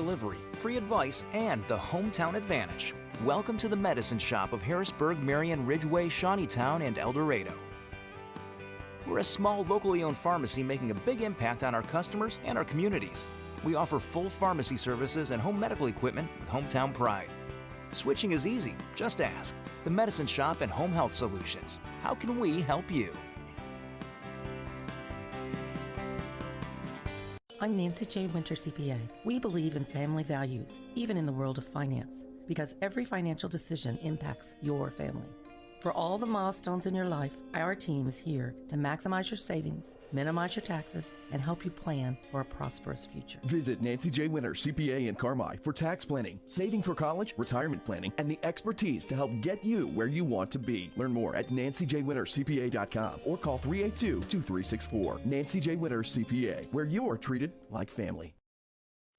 delivery, free advice, and the hometown advantage. Welcome to the Medicine Shop of Harrisburg, Marion, Ridgeway, Shawneetown, and El Dorado. We're a small, locally owned pharmacy making a big impact on our customers and our communities. We offer full pharmacy services and home medical equipment with hometown pride. Switching is easy. Just ask. The Medicine Shop and Home Health Solutions. How can we help you? I'm Nancy J. Winter, CPA. We believe in family values, even in the world of finance, because every financial decision impacts your family. For all the milestones in your life, our team is here to maximize your savings, minimize your taxes, and help you plan for a prosperous future. Visit Nancy J. Winter, CPA in Carmi for tax planning, saving for college, retirement planning, and the expertise to help get you where you want to be. Learn more at nancyjwintercpa.com or call 382-2364. Nancy J. Winter, CPA, where you're treated like family.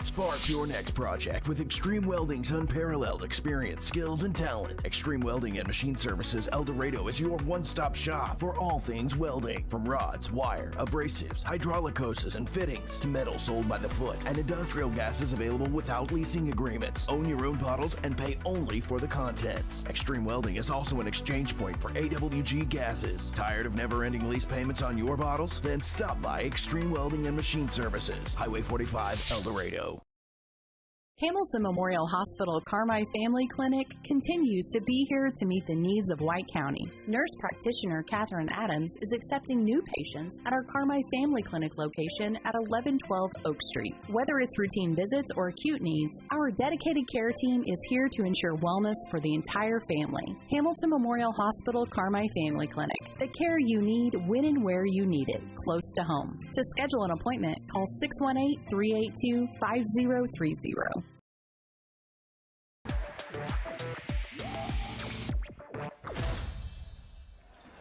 Spark your next project with Extreme Welding's unparalleled experience, skills, and talent. Extreme Welding and Machine Services El Dorado is your one-stop shop for all things welding. From rods, wire, abrasives, hydraulic hoses, and fittings to metal sold by the foot and industrial gases available without leasing agreements. Own your own bottles and pay only for the contents. Extreme Welding is also an exchange point for AWG gases. Tired of never-ending lease payments on your bottles? Then stop by Extreme Welding and Machine Services, Highway 45, El Dorado. Hamilton Memorial Hospital Carmi Family Clinic continues to be here to meet the needs of White County. Nurse practitioner Catherine Adams is accepting new patients at our Carmi Family Clinic location at 1112 Oak Street. Whether it's routine visits or acute needs, our dedicated care team is here to ensure wellness for the entire family. Hamilton Memorial Hospital Carmi Family Clinic. The care you need when and where you need it, close to home. To schedule an appointment, call 618-382-5030.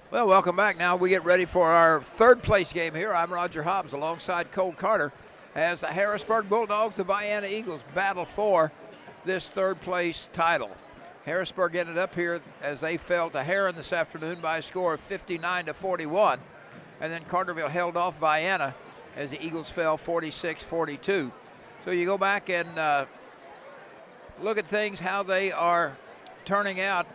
Well, welcome back. Now we get ready for our third place game here. I'm Roger Hobbs alongside Cole Carter as the Harrisburg Bulldogs, the Vienna Eagles battle for this third place title. Harrisburg ended up here as they fell to Heron this afternoon by a score of 59-41. And then Carterville held off Vienna as the Eagles fell 46-42. So you go back and look at things, how they are turning out.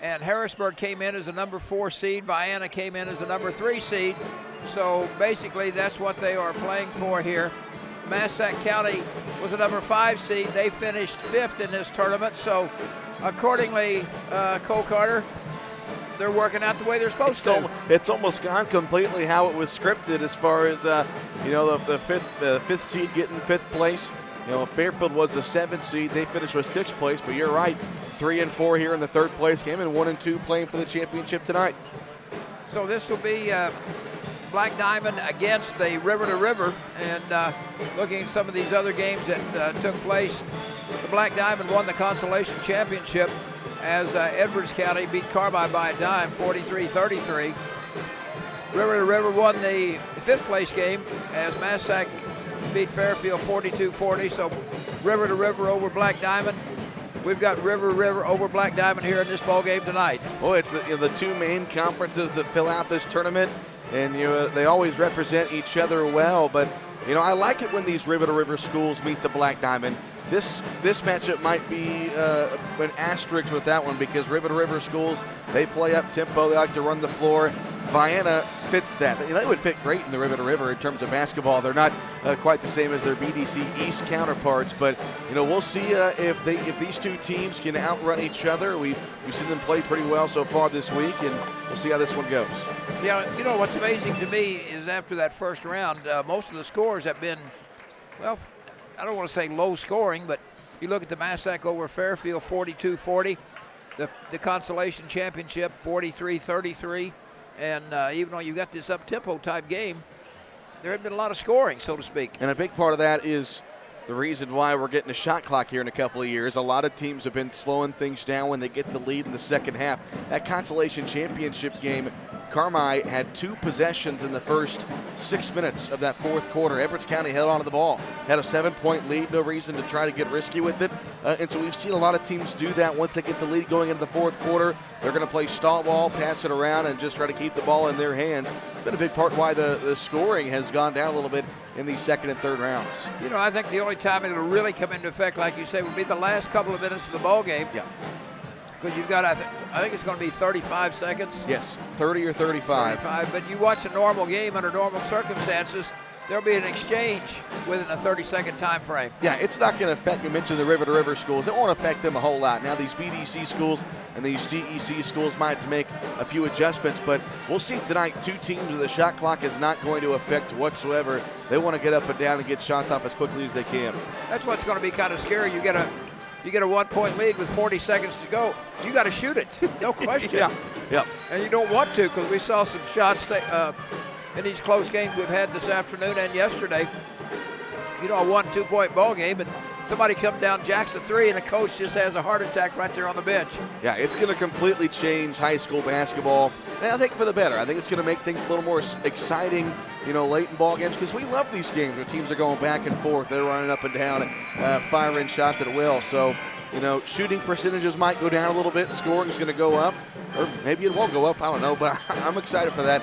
And Harrisburg came in as a number 4 seed. Vienna came in as a number 3 seed. So basically that's what they are playing for here. Massac County was a number 5 seed. They finished 5th in this tournament. So accordingly, Cole Carter, they're working out the way they're supposed to. It's almost gone completely how it was scripted as far as, the fifth seed getting 5th place. Fairfield was the 7th seed. They finished with 6th place, but you're right. 3 and 4 here in the third place game, and 1 and 2 playing for the championship tonight. So this will be Black Diamond against the River to River. And looking at some of these other games that took place, the Black Diamond won the consolation championship as Edwards County beat Carmi by a dime, 43-33. River to River won the 5th place game as Massac beat Fairfield 42-40. So River to River over Black Diamond. We've got River over Black Diamond here in this ball game tonight. Well, it's the two main conferences that fill out this tournament, and they always represent each other well. But I like it when these River to River schools meet the Black Diamond. This matchup might be an asterisk with that one because River to River schools, they play up tempo, they like to run the floor. Vienna fits that. They would fit great in the River to River in terms of basketball. They're not quite the same as their BDC East counterparts, but we'll see if these two teams can outrun each other. We've seen them play pretty well so far this week, and we'll see how this one goes. Yeah, what's amazing to me is after that first round, most of the scores have been, well, I don't want to say low scoring, but you look at the Massac over Fairfield 42-40, the consolation championship 43-33. And even though you got this up-tempo type game, there had been a lot of scoring, so to speak. And a big part of that is the reason why we're getting a shot clock here in a couple of years. A lot of teams have been slowing things down when they get the lead in the second half. That consolation championship game, Carmi had 2 possessions in the first 6 minutes of that fourth quarter. Edwards County held onto the ball, had a 7-point lead, no reason to try to get risky with it. And so we've seen a lot of teams do that. Once they get the lead going into the fourth quarter, they're going to play stall ball, pass it around, and just try to keep the ball in their hands. It's been a big part why the scoring has gone down a little bit in these second and third rounds. You know, I think the only time it'll really come into effect, like you say, would be the last couple of minutes of the ball game. Yeah. Because you've got, I think it's going to be 35 seconds. Yes, 30 or 35. 35, but you watch a normal game under normal circumstances, there'll be an exchange within a 30-second time frame. Yeah, it's not going to affect, you mentioned the River to River schools. It won't affect them a whole lot. Now, these BDC schools and these GEC schools might have to make a few adjustments, but we'll see tonight 2 teams where the shot clock is not going to affect whatsoever. They want to get up and down and get shots off as quickly as they can. That's what's going to be kind of scary. You get a 1-point lead with 40 seconds to go. You got to shoot it, no question. Yeah. And you don't want to, because we saw some shots in these close games we've had this afternoon and yesterday. You know, a 1-2 point ball game, and somebody comes down, jacks a 3, and the coach just has a heart attack right there on the bench. Yeah, it's going to completely change high school basketball, and I think for the better. I think it's going to make things a little more exciting, you know, late in ball games, because we love these games where teams are going back and forth. They're running up and down, firing shots at will. So, you know, shooting percentages might go down a little bit. Scoring is going to go up, or maybe it won't go up. I don't know, but I'm excited for that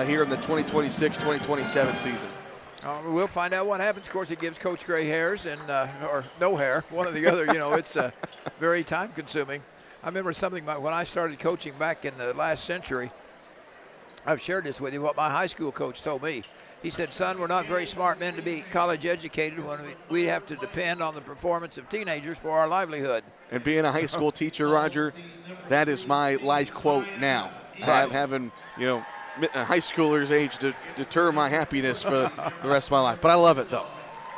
here in the 2026-2027 season. We'll find out what happens. Of course, it gives Coach gray hairs and or no hair, one or the other. You know, it's very time-consuming. I remember something when I started coaching back in the last century. I've shared this with you, what my high school coach told me. He said, son, we're not very smart men to be college educated when we have to depend on the performance of teenagers for our livelihood. And being a high school teacher, Roger, that is my life quote now. Right. Having, you know, high schoolers' age to deter my happiness for the rest of my life. But I love it, though.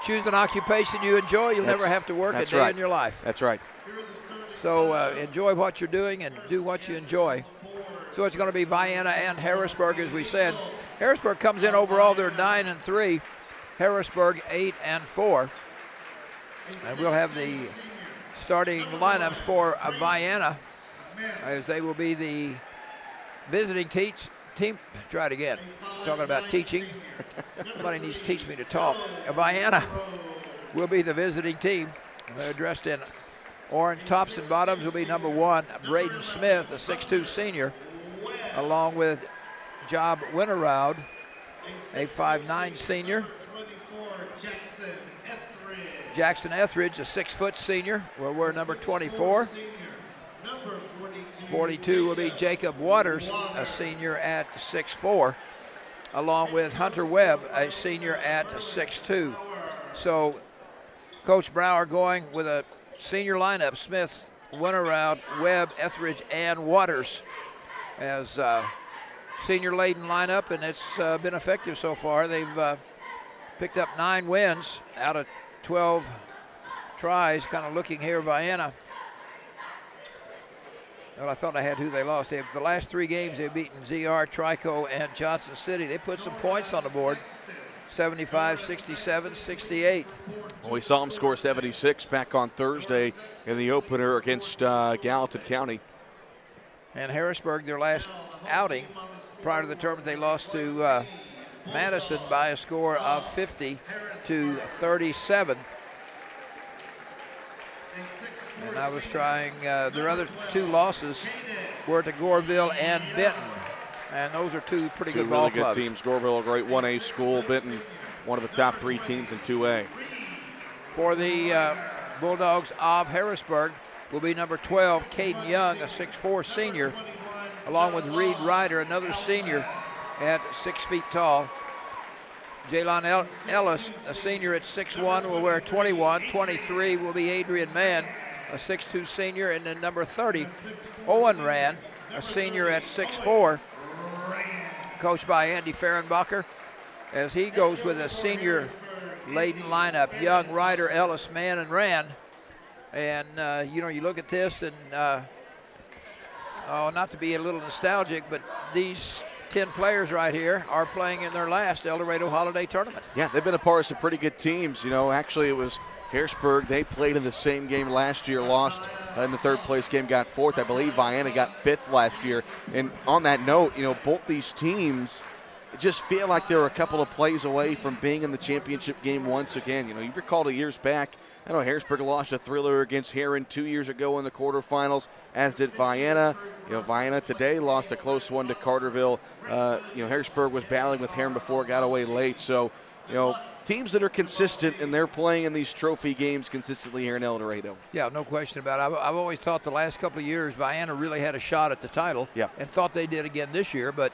Choose an occupation you enjoy. You'll never have to work a day in your life. That's right. So enjoy what you're doing and do what you enjoy. So it's going to be Vienna and Harrisburg, as we said. Harrisburg comes in overall. They're 9-3. Harrisburg 8-4. And we'll have the starting lineups for Vienna, as they will be the visiting team. Try it again. Talking about teaching. Somebody needs to teach me to talk. Vienna will be the visiting team. They're dressed in orange tops and bottoms. Will be number 1, Braden Smith, a 6'2 senior, along with Job Winterroud, a 5'9 senior. Jackson Etheridge, a 6-foot senior, will wear number 24. 42 will be Jacob Waters, a senior at 6'4", along with Hunter Webb, a senior at 6'2". So Coach Brower going with a senior lineup: Smith, Winterroud, Webb, Etheridge, and Waters as senior-laden lineup, and it's been effective so far. They've picked up 9 wins out of 12 tries. Kind of looking here, Vienna. Well, I thought I had who they lost. The last 3 games they've beaten ZR, Trico, and Johnson City. They put some points on the board, 75, 67, 68. Well, we saw them score 76 back on Thursday in the opener against Gallatin County. And Harrisburg, their last outing prior to the tournament, they lost to Madison by a score of 50-37. And I was trying, their other 2 losses were to Goreville and Benton. And those are 2 pretty good ball clubs. Two really good teams. Goreville, a great 1A school. Benton, one of the top 3 teams in 2A. For the Bulldogs of Harrisburg will be number 12, Caden Young, a 6'4 senior, along with Reed Ryder, another senior at 6 feet tall. Jalon Ellis, a senior at 6'1", will wear 21. 23 will be Adrian Mann, a 6'2 senior. And then number 30, Owen Rand, a senior at 6'4", coached by Andy Fehrenbacher, as he goes with a senior-laden lineup: Young, Ryder, Ellis, Mann, and Rand. And, you know, you look at this and, not to be a little nostalgic, but these 10 players right here are playing in their last El Dorado Holiday Tournament. Yeah, they've been a part of some pretty good teams. You know, actually it was Harrisburg, they played in the same game last year, lost in the third place game, got fourth. I believe Vienna got fifth last year. And on that note, both these teams just feel like they're a couple of plays away from being in the championship game once again. You recall the years back, I know Harrisburg lost a thriller against Heron 2 years ago in the quarterfinals, as did Vienna. Vienna today lost a close one to Carterville. Harrisburg was battling with Heron before it got away late. So, teams that are consistent and they're playing in these trophy games consistently here in El Dorado. Yeah, no question about it. I've always thought the last couple of years Vienna really had a shot at the title, and thought they did again this year, but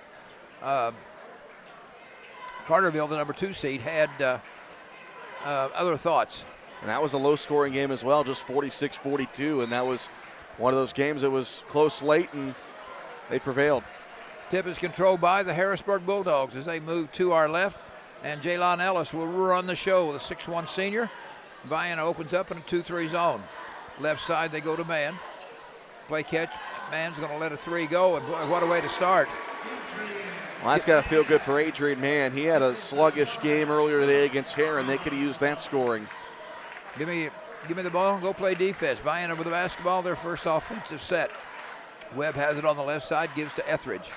Carterville, the number 2 seed, had other thoughts. And that was a low-scoring game as well, just 46-42, and that was one of those games that was close late, and they prevailed. Tip is controlled by the Harrisburg Bulldogs as they move to our left, and Jaylon Ellis will run the show, the 6'1 senior. Vienna opens up in a 2-3 zone. Left side, they go to man. Play catch, man's going to let a 3 go, and boy, what a way to start. Well, that's got to feel good for Adrian Mann. He had a sluggish game earlier today against Heron. They could have used that scoring. Give me the ball, go play defense. Vienna with the basketball, their first offensive set. Webb has it on the left side, gives to Etheridge.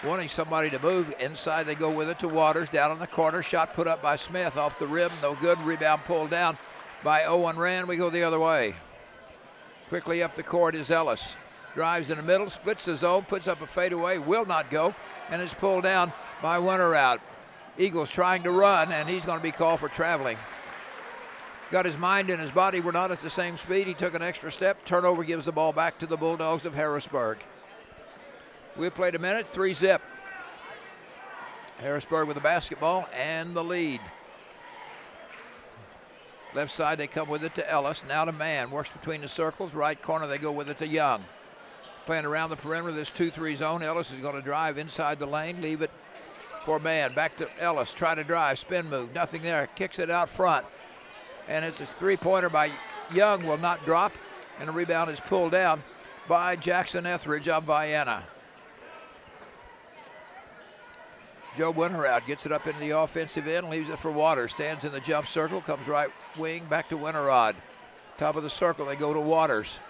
Wanting somebody to move. Inside they go with it to Waters, down in the corner. Shot put up by Smith, off the rim, no good. Rebound pulled down by Owen Rand. We go the other way. Quickly up the court is Ellis. Drives in the middle, splits the zone, puts up a fadeaway, will not go, and is pulled down by Winterrout. Eagles trying to run, and he's going to be called for traveling. Got his mind and his body were not at the same speed. He took an extra step. Turnover gives the ball back to the Bulldogs of Harrisburg. We played a minute, 3-zip. Harrisburg with the basketball and the lead. Left side, they come with it to Ellis. Now to Mann. Works between the circles. Right corner, they go with it to Young. Playing around the perimeter of this 2-3 zone. Ellis is going to drive inside the lane. Leave it for Mann. Back to Ellis. Try to drive. Spin move. Nothing there. Kicks it out front. And it's a three-pointer by Young. Will not drop. And the rebound is pulled down by Jackson Etheridge of Vienna. Joe Winterrout gets it up into the offensive end, leaves it for Waters. Stands in the jump circle, comes right wing, back to Winterrod. Top of the circle, they go to Waters.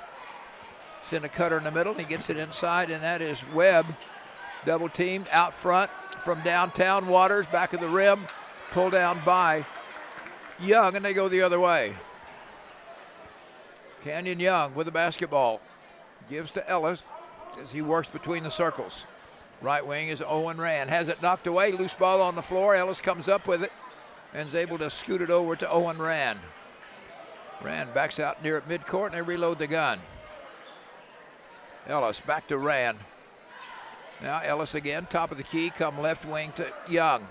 Send a cutter in the middle, and he gets it inside, and that is Webb. Double teamed out front from downtown. Waters, back of the rim, pulled down by Young, and they go the other way. Canyon Young with the basketball. Gives to Ellis as he works between the circles. Right wing is Owen Rand. Has it knocked away. Loose ball on the floor. Ellis comes up with it and is able to scoot it over to Owen Rand. Rand backs out near at midcourt, and they reload the gun. Ellis back to Rand. Now Ellis again, top of the key, come left wing to Young.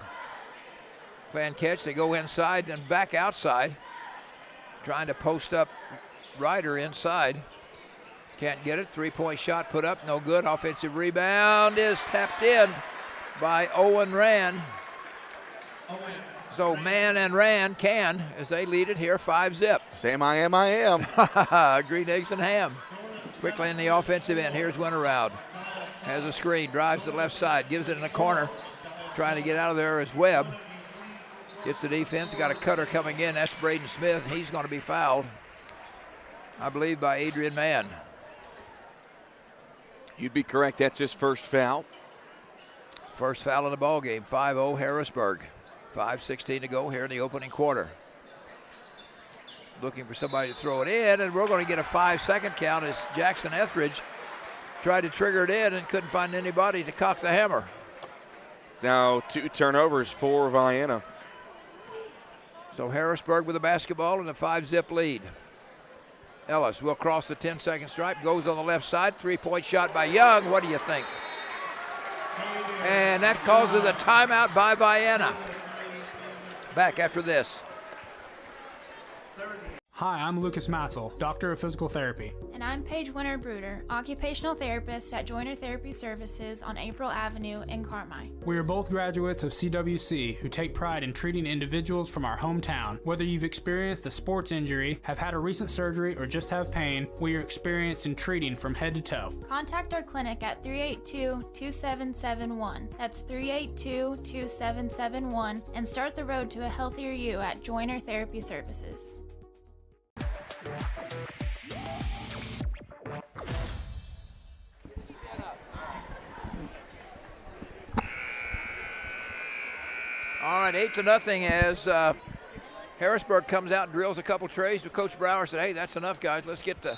Plan catch, they go inside and back outside. Trying to post up Ryder inside. Can't get it. Three-point shot put up, no good. Offensive rebound is tapped in by Owen Rand. So Mann and Rand can, as they lead it here, 5-zip. Sam, I am. Green eggs and ham. Quickly in the offensive end. Here's Winterrout. Has a screen, drives to the left side, gives it in the corner. Trying to get out of there is Webb. Gets the defense, got a cutter coming in. That's Braden Smith, and he's going to be fouled, I believe, by Adrian Mann. You'd be correct. That's his first foul. First foul in the ball game. 5-0 Harrisburg. 5:16 to go here in the opening quarter. Looking for somebody to throw it in, and we're going to get a 5-second count as Jackson Etheridge tried to trigger it in and couldn't find anybody to cock the hammer. Now 2 turnovers for Vienna. So Harrisburg with the basketball and a 5-zip lead. Ellis will cross the 10-second stripe, goes on the left side. Three-point shot by Young. What do you think? And that causes a timeout by Vienna. Back after this. Hi, I'm Lucas Matzel, Doctor of Physical Therapy. And I'm Paige Winter-Bruder, Occupational Therapist at Joiner Therapy Services on April Avenue in Carmi. We are both graduates of CWC who take pride in treating individuals from our hometown. Whether you've experienced a sports injury, have had a recent surgery, or just have pain, we are experienced in treating from head to toe. Contact our clinic at 382-2771. That's 382-2771, and start the road to a healthier you at Joiner Therapy Services. All right, 8-0 as Harrisburg comes out and drills a couple trays. But Coach Brower said, hey, that's enough, guys. Let's get the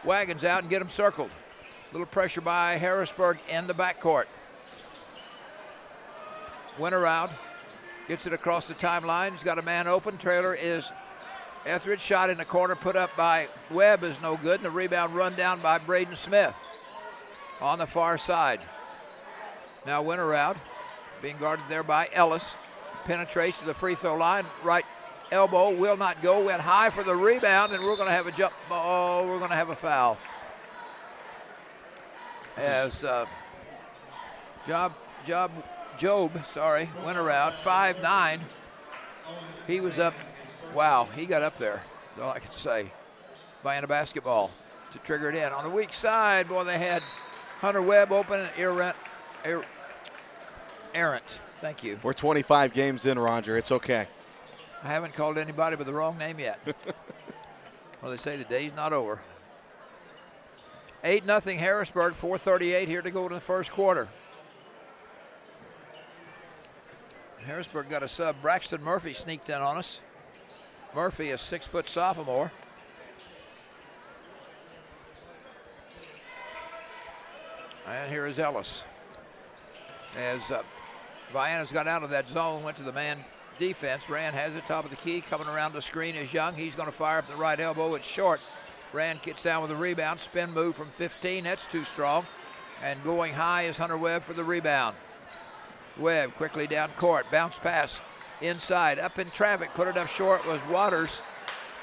wagons out and get them circled. A little pressure by Harrisburg in the backcourt. Went around, gets it across the timeline. He's got a man open. Trailer is Etheridge. Shot in the corner, put up by Webb is no good. And the rebound run down by Braden Smith on the far side. Now went around, being guarded there by Ellis. Penetrates to the free throw line. Right elbow will not go. Went high for the rebound, and we're going to have a jump ball. We're going to have a foul. As Job went around, 5'9". He was up. Wow, he got up there. That's all I can say. Vienna basketball to trigger it in. On the weak side, boy, they had Hunter Webb open and errant. Thank you. We're 25 games in, Roger. It's okay. I haven't called anybody with the wrong name yet. Well, they say the day's not over. 8-0 Harrisburg, 4:38 here to go to the first quarter. Harrisburg got a sub. Braxton Murphy sneaked in on us. Murphy, a 6-foot sophomore. And here is Ellis. As Vienna's got out of that zone, went to the man defense. Rand has it, top of the key, coming around the screen is Young. He's going to fire up the right elbow. It's short. Rand gets down with a rebound. Spin move from 15. That's too strong. And going high is Hunter Webb for the rebound. Webb quickly down court. Bounce pass inside. Up in traffic. Put it up short was Waters.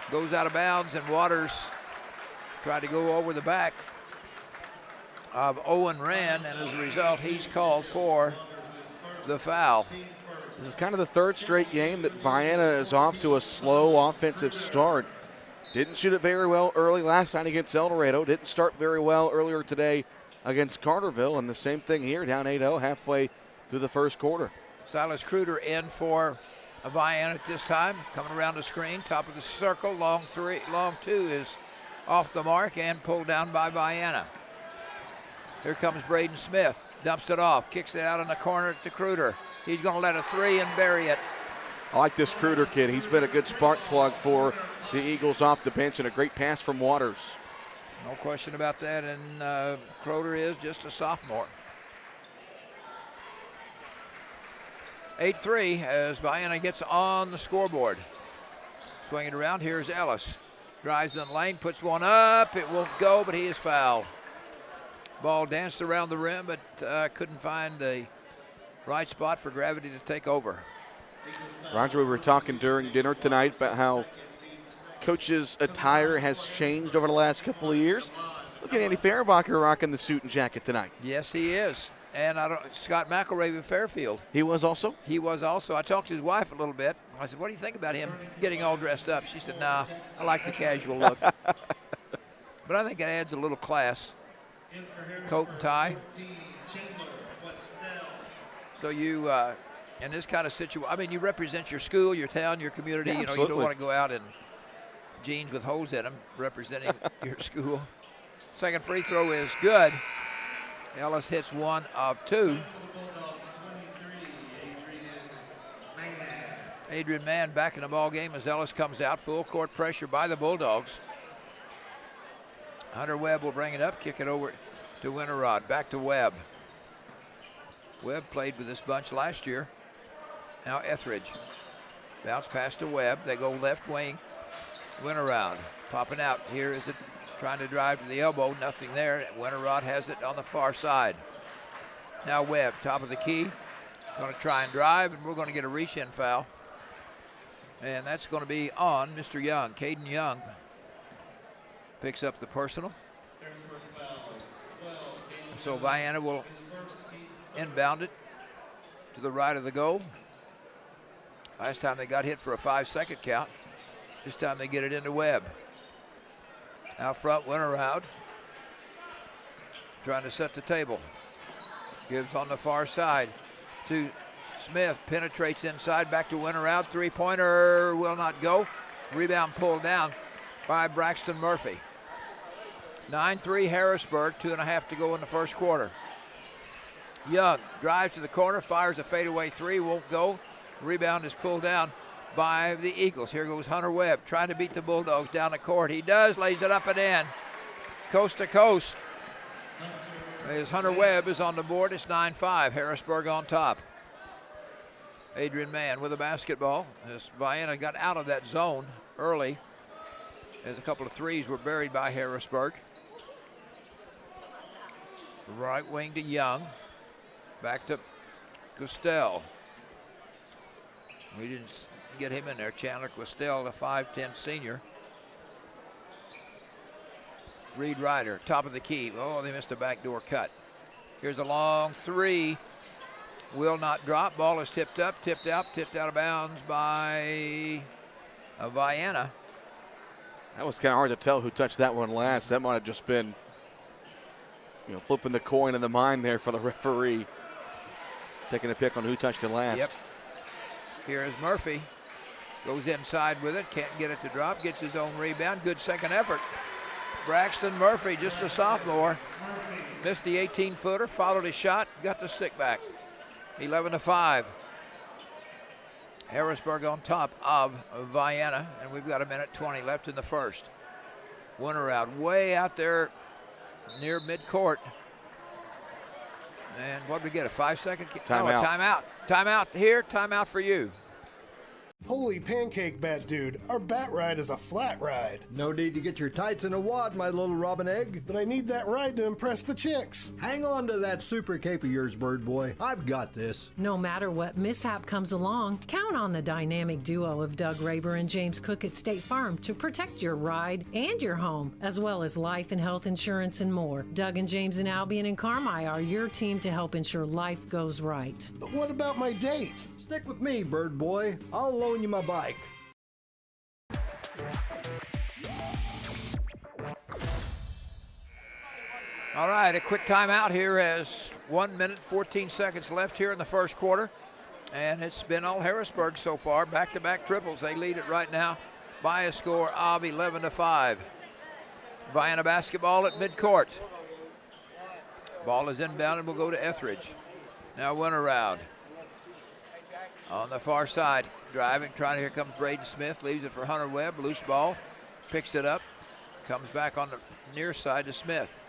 Goes out of bounds, and Waters tried to go over the back of Owen Rand, and as a result, he's called for the foul. This is kind of the third straight game that Vienna is off to a slow offensive start. Didn't shoot it very well early last night against El Dorado. Didn't start very well earlier today against Carterville. And the same thing here, down 8-0 halfway through the first quarter. Silas Kruder in for Vienna at this time. Coming around the screen, top of the circle. Long two is off the mark and pulled down by Vienna. Here comes Braden Smith. Dumps it off. Kicks it out in the corner to Kruder. He's going to let a three and bury it. I like this Kruder kid. He's been a good spark plug for the Eagles off the bench, and a great pass from Waters. No question about that, and Kruder is just a sophomore. 8-3 as Vienna gets on the scoreboard. Swinging around, here's Ellis. Drives in the lane, puts one up. It won't go, but he is fouled. Ball danced around the rim, but couldn't find the right spot for gravity to take over. Roger, we were talking during dinner tonight about how coach's attire has changed over the last couple of years. Look at Andy Fehrenbacher rocking the suit and jacket tonight. Yes, he is. And Scott McElravy of Fairfield. He was also? He was also. I talked to his wife a little bit. I said, what do you think about him getting all dressed up? She said, nah, I like the casual look. But I think it adds a little class. Coat and tie. So you, in this kind of situation, I mean, you represent your school, your town, your community. Yeah, you know, absolutely. you don't want to go out in jeans with holes in them, representing your school. Second free throw is good. Ellis hits one of two. Adrian Mann back in the ball game as Ellis comes out. Full court pressure by the Bulldogs. Hunter Webb will bring it up, kick it over to Winterrod. Back to Webb. Webb played with this bunch last year. Now Etheridge. Bounce pass to Webb. They go left wing. Winterrod popping out. Here is it. Trying to drive to the elbow, nothing there. Winterrod has it on the far side. Now Webb, top of the key. Going to try and drive, and we're going to get a reach-in foul. And that's going to be on Mr. Young. Caden Young picks up the personal. So Vienna will inbound it to the right of the goal. Last time they got hit for a 5-second count. This time they get it into Webb. Out front, Winterrod. Trying to set the table. Gives on the far side to Smith. Penetrates inside, back to Winterrod. Three-pointer will not go. Rebound pulled down. by Braxton Murphy. 9-3 Harrisburg, 2.5 to go in the first quarter. Young drives to the corner, fires a fadeaway three, won't go. Rebound is pulled down by the Eagles. Here goes Hunter Webb trying to beat the Bulldogs down the court. He does, lays it up and in. Coast to coast. As Hunter Webb is on the board, it's 9-5. Harrisburg on top. Adrian Mann with a basketball as Vienna got out of that zone early as a couple of threes were buried by Harrisburg. Right wing to Young. Back to Costell. We didn't get him in there. Chandler Costell, the 5'10 senior. Reed Ryder, top of the key. Oh, they missed a backdoor cut. Here's a long three. Will not drop. Ball is tipped up, tipped out of bounds by Vienna. That was kind of hard to tell who touched that one last. That might have just been, flipping the coin in the mind there for the referee. Taking a pick on who touched it last. Yep. Here is Murphy. Goes inside with it. Can't get it to drop. Gets his own rebound. Good second effort. Braxton Murphy, just a sophomore. Missed the 18-footer. Followed his shot. Got the stick back. 11-5. Harrisburg on top of Vienna. And we've got 1:20 left in the first. Winter out way out there near midcourt. And what did we get, a 5-second? Timeout. Timeout. Timeout here, timeout for you. Holy pancake bat dude, our bat ride is a flat ride. No need to get your tights in a wad, my little robin egg. But I need that ride to impress the chicks. Hang on to that super cape of yours, bird boy. I've got this. No matter what mishap comes along, count on the dynamic duo of Doug Raber and James Cook at State Farm to protect your ride and your home, as well as life and health insurance and more. Doug and James and Albion and Carmi are your team to help ensure life goes right. But what about my date? Stick with me, bird boy. I'll loan you my bike. All right, a quick timeout here as 1 minute, 14 seconds left here in the first quarter. And it's been all Harrisburg so far. Back-to-back triples. They lead it right now by a score of 11-5. Vienna basketball at midcourt. Ball is inbound and will go to Etheridge. Now Winter around. On the far side, driving, here comes Braden Smith, leaves it for Hunter Webb, loose ball, picks it up, comes back on the near side to Smith.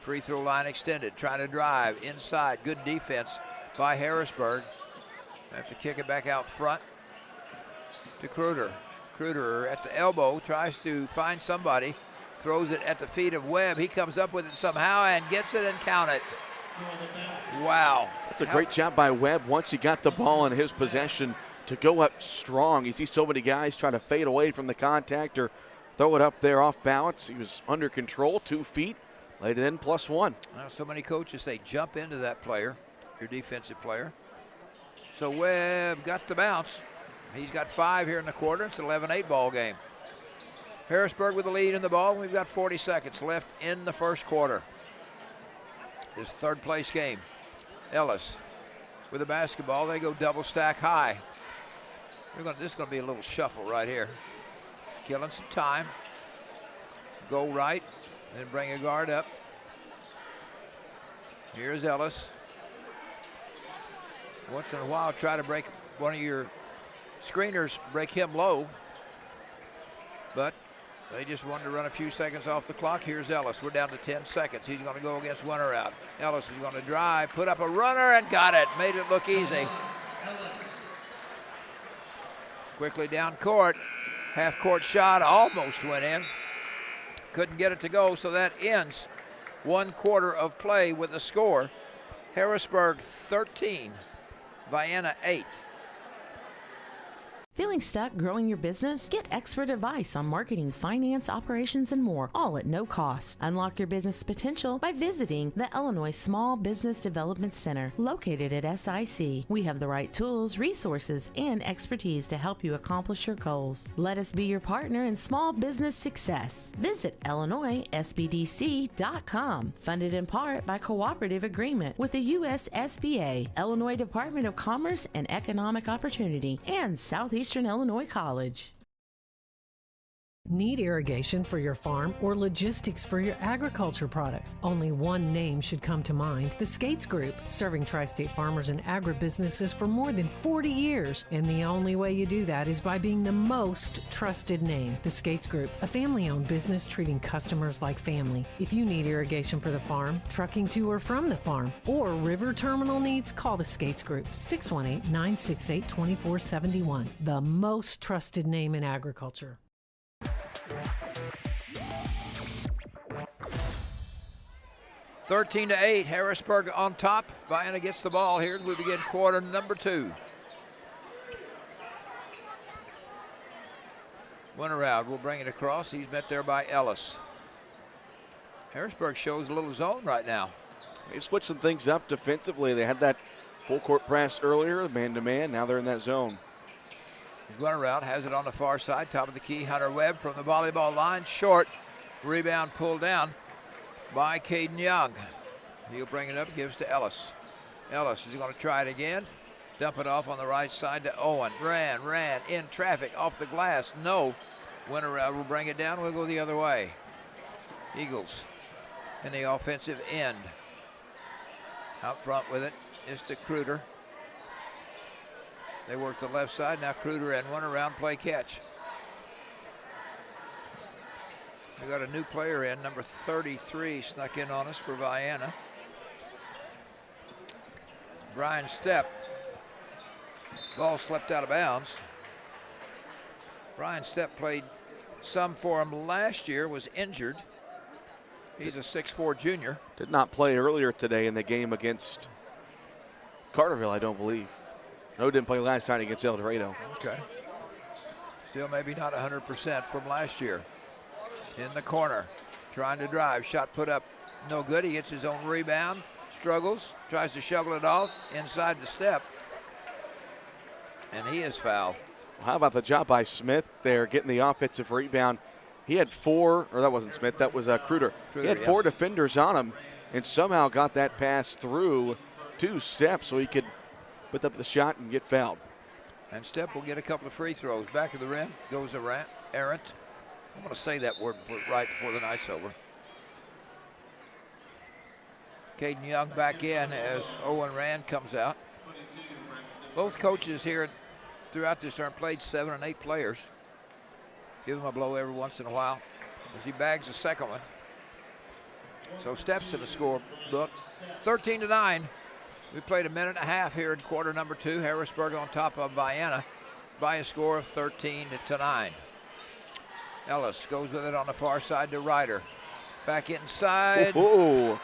Free throw line extended, trying to drive inside, good defense by Harrisburg. Have to kick it back out front to Kruger. Kruger at the elbow, tries to find somebody, throws it at the feet of Webb. He comes up with it somehow and gets it and count it. Wow. That's a great job by Webb once he got the ball in his possession to go up strong. You see so many guys try to fade away from the contact or throw it up there off balance. He was under control, 2 feet, laid it in +1. Well, so many coaches say jump into that player, your defensive player. So Webb got the bounce. He's got 5 here in the quarter. It's an 11-8 ball game. Harrisburg with the lead in the ball. We've got 40 seconds left in the first quarter. This third place game. Ellis with the basketball. They go double stack high. This is going to be a little shuffle right here. Killing some time. Go right and bring a guard up. Here's Ellis. Once in a while, try to break one of your screeners, break him low. But they just wanted to run a few seconds off the clock. Here's Ellis. We're down to 10 seconds. He's going to go against Winter out. Ellis is going to drive, put up a runner, and got it. Made it look easy. Quickly down court. Half-court shot almost went in. Couldn't get it to go, so that ends 1 quarter of play with a score. Harrisburg 13, Vienna 8. Feeling stuck growing your business? Get expert advice on marketing, finance, operations, and more, all at no cost. Unlock your business potential by visiting the Illinois Small Business Development Center, located at SIC. We have the right tools, resources, and expertise to help you accomplish your goals. Let us be your partner in small business success. Visit IllinoisSBDC.com. Funded in part by cooperative agreement with the U.S. SBA, Illinois Department of Commerce and Economic Opportunity, and Southeastern Illinois College. Need irrigation for your farm or logistics for your agriculture products? Only one name should come to mind, the Skates Group, serving tri-state farmers and agribusinesses for more than 40 years. And the only way you do that is by being the most trusted name, the Skates Group, a family-owned business treating customers like family. If you need irrigation for the farm, trucking to or from the farm, or river terminal needs, call the Skates Group, 618-968-2471, the most trusted name in agriculture. 13-8, Harrisburg on top. Vienna gets the ball here as we begin quarter number 2. Winteroud will bring it across. He's met there by Ellis. Harrisburg shows a little zone right now. They switched some things up defensively. They had that full court press earlier, man-to-man. Now they're in that zone. Winteroud has it on the far side, top of the key. Hunter Webb from the volleyball line, short. Rebound pulled down by Caden Young. He'll bring it up, gives to Ellis. Ellis is going to try it again. Dump it off on the right side to Owen. Ran in traffic off the glass. No. Winteroud will bring it down. We'll go the other way. Eagles in the offensive end. Out front with it is to Kruder. They work the left side. Now Kruder and Winteroud play catch. We got a new player in, number 33, snuck in on us for Vienna. Brian Stepp. Ball slipped out of bounds. Brian Stepp played some for him last year, was injured. He's a 6'4" junior. Did not play earlier today in the game against Carterville, I don't believe. No, didn't play last night against El Dorado. Okay. Still maybe not 100% from last year. In the corner, trying to drive. Shot put up, no good. He gets his own rebound, struggles, tries to shovel it off inside the step. And he is fouled. Well, how about the job by Smith there, getting the offensive rebound? He had 4, or that wasn't Smith, that was Kruder. He had 4 defenders on him and somehow got that pass through 2 steps so he could put up the shot and get fouled. And Stepp will get a couple of free throws. Back of the rim goes Errant. I'm going to say that word right before the night's over. Caden Young back in as Owen Rand comes out. Both coaches here throughout this term played 7 and 8 players. Give him a blow every once in a while as he bags the second one. So Stepp's in the score book. 13-9. We played a minute and a half here in quarter number 2. Harrisburg on top of Vienna by a score of 13-9. Ellis goes with it on the far side to Ryder. Back inside. Ooh.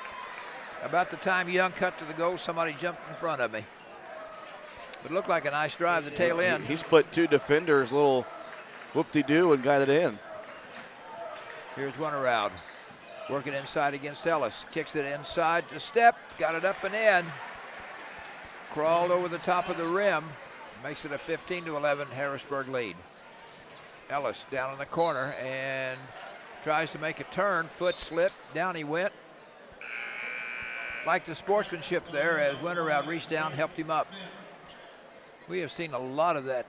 About the time Young cut to the goal, somebody jumped in front of me. It looked like a nice drive to tail end. He's put 2 defenders, little whoop-de-doo, and got it in. Here's Winteroud working inside against Ellis. Kicks it inside to Stepp. Got it up and in. Crawled over the top of the rim. Makes it a 15-11 Harrisburg lead. Ellis down in the corner and tries to make a turn. Foot slip. Down he went. Like the sportsmanship there as Winteroud reached down, helped him up. We have seen a lot of that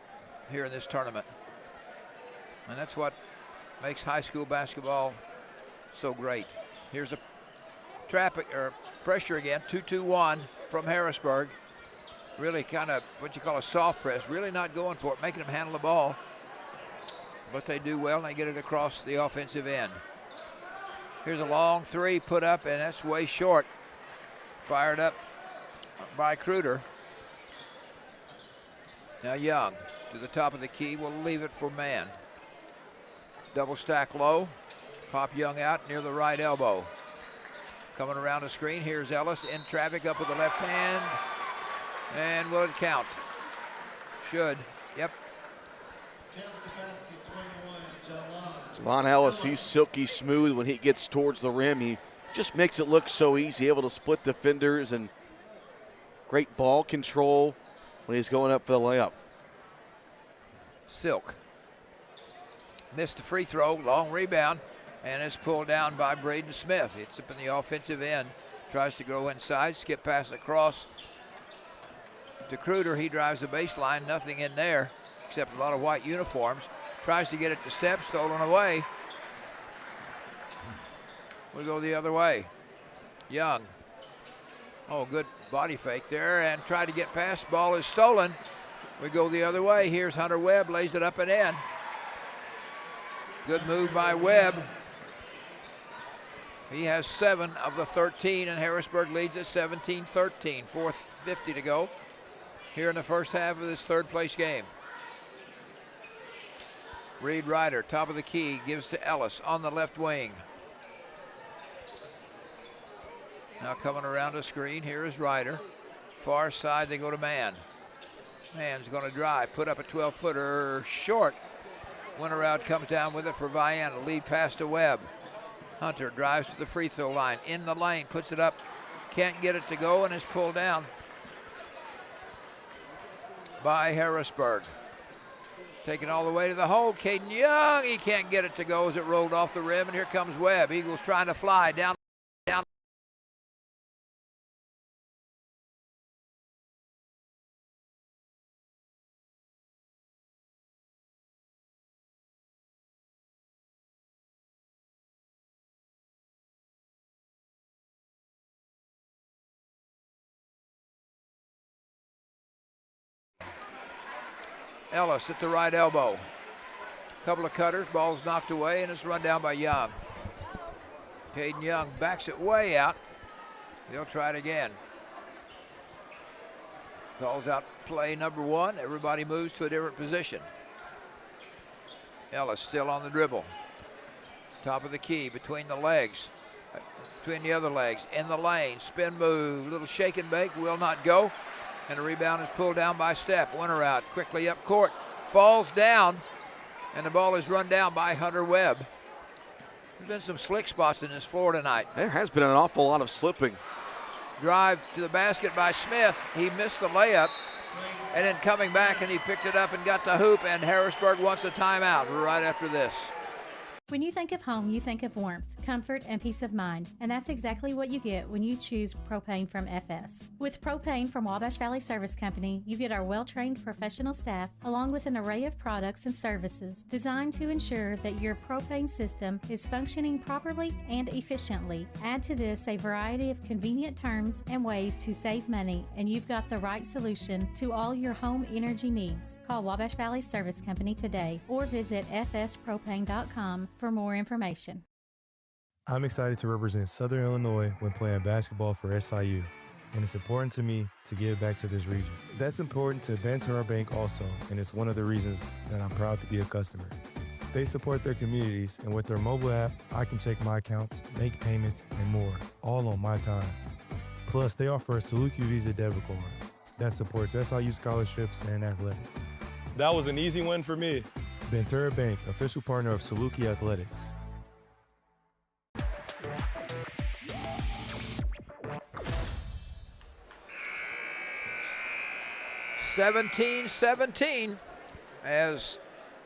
here in this tournament. And that's what makes high school basketball so great. Here's a pressure again, 2-2-1 from Harrisburg. Really kind of what you call a soft press, really not going for it, making them handle the ball. But they do well, and they get it across the offensive end. Here's a long 3 put up, and that's way short. Fired up by Kruder. Now Young to the top of the key. We'll leave it for man. Double stack low. Pop Young out near the right elbow. Coming around the screen. Here's Ellis in traffic up with the left hand. And will it count? Should. Yep. Javon Ellis, he's silky smooth when he gets towards the rim. He just makes it look so easy, able to split defenders and great ball control when he's going up for the layup. Silk missed the free throw, long rebound, and it's pulled down by Braden Smith. It's up in the offensive end, tries to go inside, skip pass across to Kruder. He drives the baseline, nothing in there except a lot of white uniforms. Tries to get it to Step, stolen away. We go the other way. Young. Oh, good body fake there and try to get past. Ball is stolen. We go the other way. Here's Hunter Webb, lays it up and in. Good move by Webb. He has 7 of the 13, and Harrisburg leads at 17-13. 4:50 to go here in the first half of this third place game. Reed Ryder, top of the key, gives to Ellis on the left wing. Now coming around the screen, here is Ryder. Far side, they go to Mann. Mann's going to drive, put up a 12-footer short. Winterroud comes down with it for Vienna. Lead pass to Webb. Hunter drives to the free throw line, in the lane, puts it up, can't get it to go, and is pulled down by Harrisburg. Taken all the way to the hole, Caden Young, he can't get it to go as it rolled off the rim, and here comes Webb. Eagles trying to fly down. Ellis at the right elbow. Couple of cutters, ball's knocked away, and it's run down by Young. Caden Young backs it way out. They'll try it again. Calls out play number 1. Everybody moves to a different position. Ellis still on the dribble. Top of the key, between the legs. Between the other legs, in the lane, spin move, little shake and bake, will not go. And the rebound is pulled down by Step. Winterroud quickly up court, falls down, and the ball is run down by Hunter Webb. There's been some slick spots in this floor tonight. There has been an awful lot of slipping. Drive to the basket by Smith. He missed the layup, and then coming back, and he picked it up and got the hoop, and Harrisburg wants a timeout right after this. When you think of home, you think of warmth, comfort, and peace of mind. And that's exactly what you get when you choose propane from FS. With propane from Wabash Valley Service Company, you get our well-trained professional staff along with an array of products and services designed to ensure that your propane system is functioning properly and efficiently. Add to this a variety of convenient terms and ways to save money, and you've got the right solution to all your home energy needs. Call Wabash Valley Service Company today or visit fspropane.com for more information. I'm excited to represent Southern Illinois when playing basketball for SIU, and it's important to me to give back to this region. That's important to Banterra Bank also, and it's one of the reasons that I'm proud to be a customer. They support their communities, and with their mobile app, I can check my accounts, make payments, and more, all on my time. Plus, they offer a Saluki Visa debit card that supports SIU scholarships and athletics. That was an easy win for me. Banterra Bank, official partner of Saluki Athletics. 17-17 as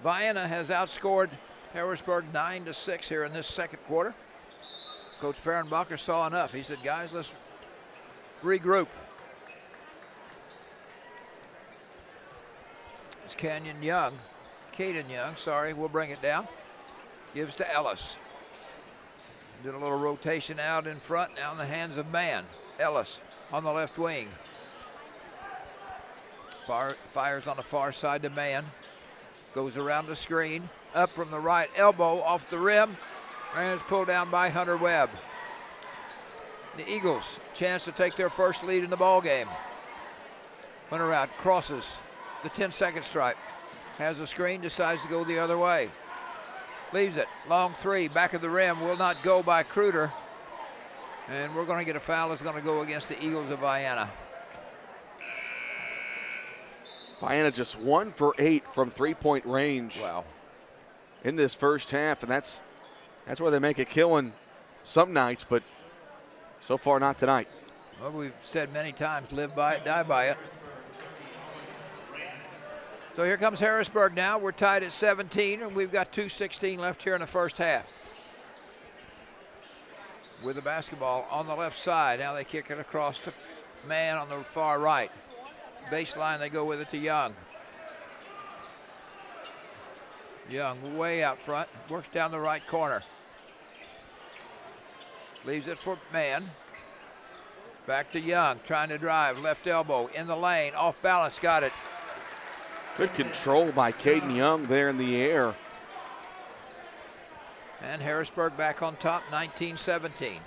Vienna has outscored Harrisburg 9-6 here in this second quarter. Coach Fehrenbacher saw enough. He said, guys, let's regroup. It's Caden Young, sorry, we'll bring it down. Gives to Ellis. Did a little rotation out in front, now in the hands of Mann. Ellis on the left wing. Fires on the far side to Mann. Goes around the screen, up from the right elbow, off the rim, and it's pulled down by Hunter Webb. The Eagles, chance to take their first lead in the ball game. Winterroud crosses the 10-second stripe. Has a screen, decides to go the other way. Leaves it, long three, back of the rim, will not go by Kruder. And we're going to get a foul that's going to go against the Eagles of Vienna. Vienna just 1 for 8 from three-point range. Wow. In this first half, and that's where they make a killing some nights, but so far not tonight. Well, we've said many times, live by it, die by it. So here comes Harrisburg now. We're tied at 17, and we've got 2:16 left here in the first half. With the basketball on the left side. Now they kick it across to Mann on the far right. Baseline, they go with it to Young. Young way out front, works down the right corner. Leaves it for Mann. Back to Young, trying to drive, left elbow, in the lane, off balance, got it. Good control by Caden Young there in the air. And Harrisburg back on top, 19-17.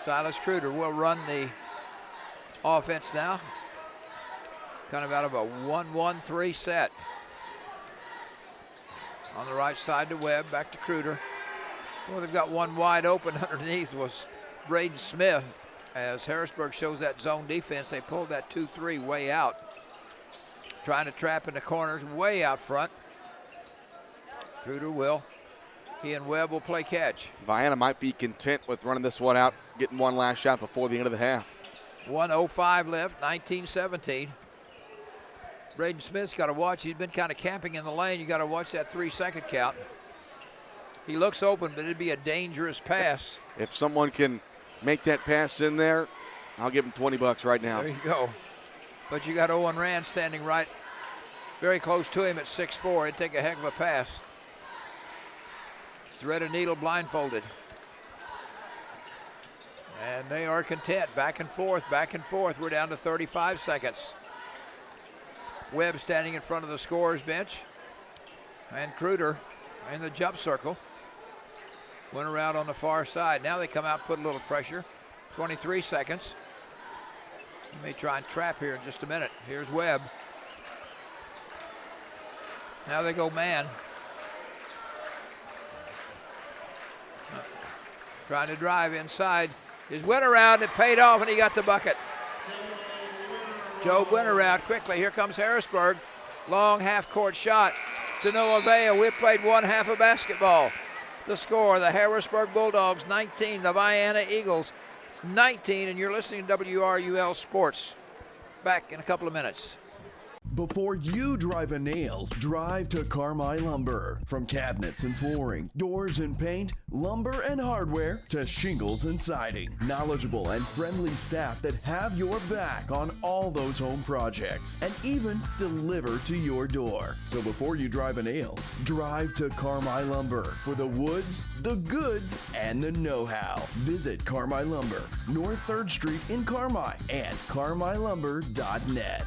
Silas Kruder will run the offense now. Kind of out of a 1-1-3 set. On the right side to Webb, back to Kruder. Well, they've got one wide open underneath was Braden Smith. As Harrisburg shows that zone defense, they pulled that 2-3 way out. Trying to trap in the corners way out front. Kruder will. He and Webb will play catch. Vienna might be content with running this one out, getting one last shot before the end of the half. 1:05 left, 19-17. Braden Smith's got to watch. He's been kind of camping in the lane. You got to watch that 3-second count. He looks open, but it'd be a dangerous pass. If someone can make that pass in there, I'll give him $20 right now. There you go. But you got Owen Rand standing right very close to him at 6'4". It'd take a heck of a pass. Thread a needle blindfolded. And they are content. Back and forth, back and forth. We're down to 35 seconds. Webb standing in front of the scorer's bench. And Kruder in the jump circle. Went around on the far side. Now they come out, put a little pressure. 23 seconds. You may try and trap here in just a minute. Here's Webb. Now they go man. Trying to drive inside. His went around, it paid off, and he got the bucket. Joe went around quickly. Here comes Harrisburg. Long half-court shot to no avail. We've played one half of basketball. The score, the Harrisburg Bulldogs 19, the Vienna Eagles 19, and you're listening to WRUL Sports. Back in a couple of minutes. Before you drive a nail, drive to Carmi Lumber. From cabinets and flooring, doors and paint, lumber and hardware, to shingles and siding. Knowledgeable and friendly staff that have your back on all those home projects and even deliver to your door. So before you drive a nail, drive to Carmi Lumber for the woods, the goods, and the know-how. Visit Carmi Lumber, North 3rd Street in Carmi, and carmilumber.net.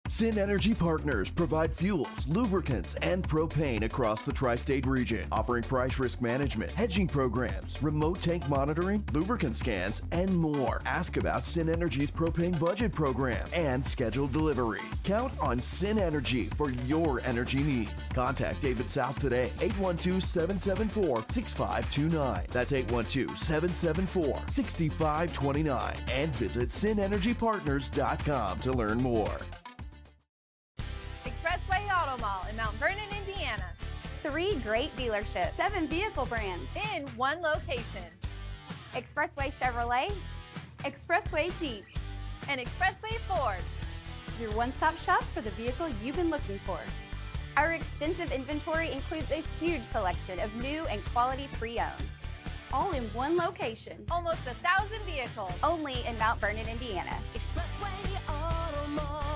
Sin Energy Partners provide fuels, lubricants, and propane across the tri-state region, offering price risk management, hedging programs, remote tank monitoring, lubricant scans, and more. Ask about Sin Energy's propane budget program and scheduled deliveries. Count on Sin Energy for your energy needs. Contact David South today, 812-774-6529. That's 812-774-6529. And visit sinenergypartners.com to learn more. Expressway Auto Mall in Mount Vernon, Indiana. 3 great dealerships. 7 vehicle brands. In one location. Expressway Chevrolet. Expressway Jeep. And Expressway Ford. Your one-stop shop for the vehicle you've been looking for. Our extensive inventory includes a huge selection of new and quality pre-owned. All in one location. Almost 1,000 vehicles. Only in Mount Vernon, Indiana. Expressway Auto Mall.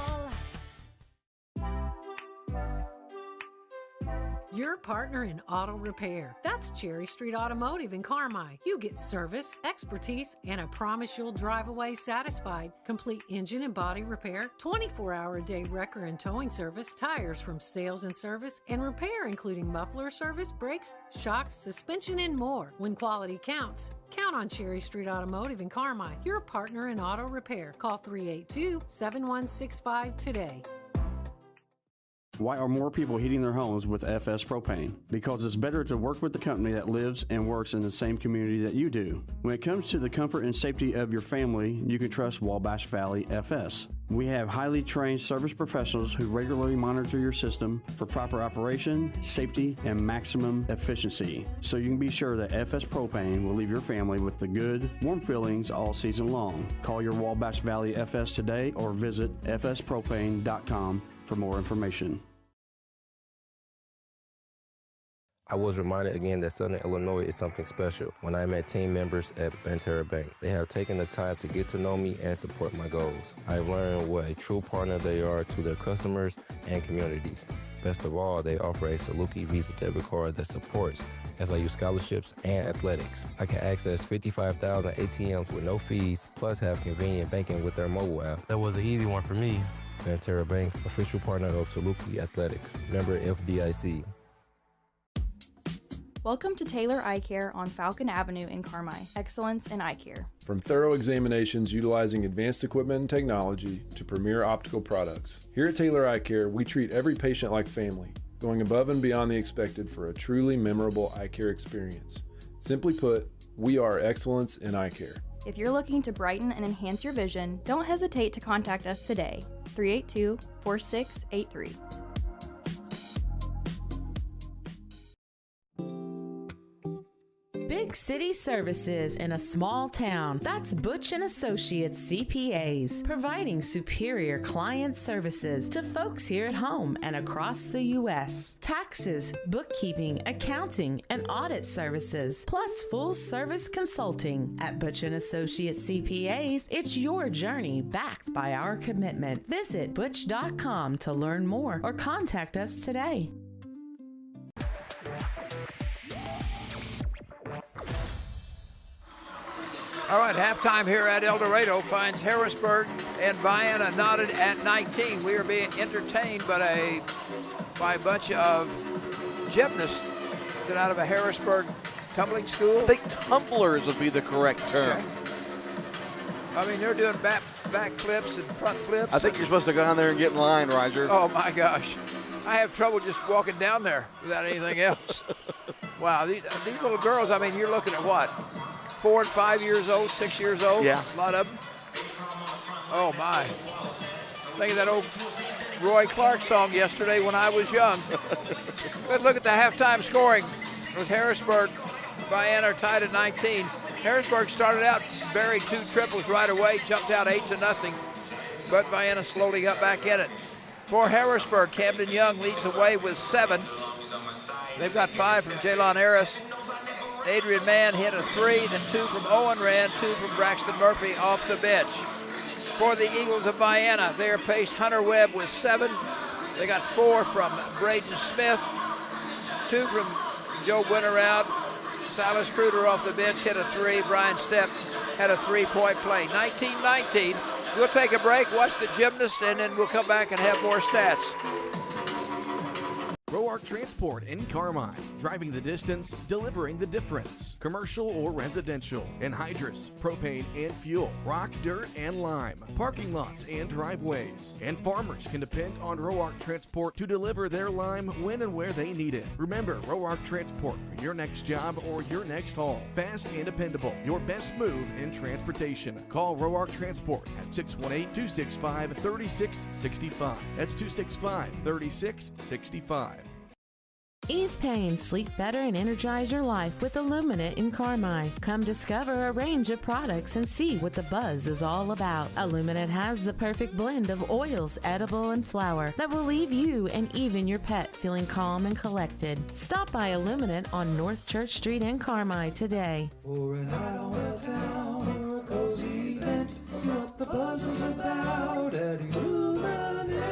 Your partner in auto repair. That's Cherry Street Automotive in Carmi. You get service, expertise, and a promise you'll drive away satisfied. Complete engine and body repair, 24-hour-a-day wrecker and towing service, tires from sales and service, and repair including muffler service, brakes, shocks, suspension, and more. When quality counts, count on Cherry Street Automotive in Carmi. Your partner in auto repair. Call 382-7165 today. Why are more people heating their homes with FS Propane? Because it's better to work with the company that lives and works in the same community that you do. When it comes to the comfort and safety of your family, you can trust Wabash Valley FS. We have highly trained service professionals who regularly monitor your system for proper operation, safety, and maximum efficiency. So you can be sure that FS Propane will leave your family with the good, warm feelings all season long. Call your Wabash Valley FS today or visit fspropane.com for more information. I was reminded again that Southern Illinois is something special when I met team members at Banterra Bank. They have taken the time to get to know me and support my goals. I've learned what a true partner they are to their customers and communities. Best of all, they offer a Saluki Visa debit card that supports SIU scholarships and athletics. I can access 55,000 ATMs with no fees, plus have convenient banking with their mobile app. That was an easy one for me. Banterra Bank, official partner of Saluki Athletics, member FDIC. Welcome to Taylor Eye Care on Falcon Avenue in Carmi. Excellence in eye care. From thorough examinations utilizing advanced equipment and technology to premier optical products, here at Taylor Eye Care, we treat every patient like family, going above and beyond the expected for a truly memorable eye care experience. Simply put, we are excellence in eye care. If you're looking to brighten and enhance your vision, don't hesitate to contact us today. 382-4683. Big city services in a small town. That's Butch & Associates CPAs, providing superior client services to folks here at home and across the U.S. Taxes, bookkeeping, accounting, and audit services, plus full-service consulting. At Butch & Associates CPAs, it's your journey backed by our commitment. Visit butch.com to learn more or contact us today. All right, halftime here at El Dorado finds Harrisburg and Vienna knotted at 19. We are being entertained by a bunch of gymnasts that out of a Harrisburg tumbling school. I think tumblers would be the correct term. Okay. I mean, they're doing back flips and front flips. I think you're supposed to go down there and get in line, Roger. Oh, my gosh. I have trouble just walking down there without anything else. Wow, these little girls, I mean, you're looking at what? 4 and 5 years old, 6 years old. Yeah. A lot of them. Oh, my. Think of that old Roy Clark song yesterday when I was young. But look at the halftime scoring. It was Harrisburg. Vienna tied at 19. Harrisburg started out, buried 2 triples right away, jumped out 8-0. But Vienna slowly got back in it. For Harrisburg, Camden Young leads the way with 7. They've got 5 from Jalon Harris. Adrian Mann hit a 3, then 2 from Owen Rand, 2 from Braxton Murphy off the bench. For the Eagles of Vienna, they are paced Hunter Webb with 7. They got 4 from Braden Smith, 2 from Joe Winterout. Silas Kruder off the bench hit a 3. Brian Stepp had a 3-point play. 19-19. We'll take a break, watch the gymnasts, and then we'll come back and have more stats. Roark Transport in Carmine, driving the distance, delivering the difference. Commercial or residential, anhydrous, propane and fuel, rock, dirt, and lime, parking lots and driveways. And farmers can depend on Roark Transport to deliver their lime when and where they need it. Remember, Roark Transport for your next job or your next haul. Fast and dependable, your best move in transportation. Call Roark Transport at 618-265-3665. That's 265-3665. Ease pain, sleep better, and energize your life with Illuminate in Carmi. Come discover a range of products and see what the buzz is all about. Illuminate has the perfect blend of oils, edible, and flower that will leave you and even your pet feeling calm and collected. Stop by Illuminate on North Church Street in Carmi today. For an eye on the town or a cozy event, see what the buzz is about at Illuminate.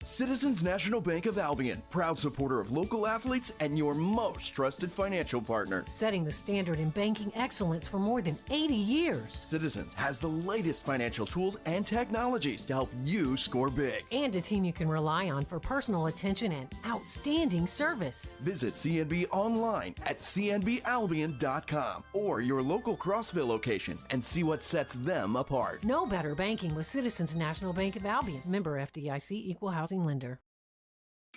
Citizens National Bank of Albion, proud supporter of local athletes and your most trusted financial partner. Setting the standard in banking excellence for more than 80 years. Citizens has the latest financial tools and technologies to help you score big. And a team you can rely on for personal attention and outstanding service. Visit CNB online at cnbalbion.com or your local Crossville location and see what sets them apart. No better banking with Citizens National Bank of Albion. Member FDIC, Equal Housing Lender.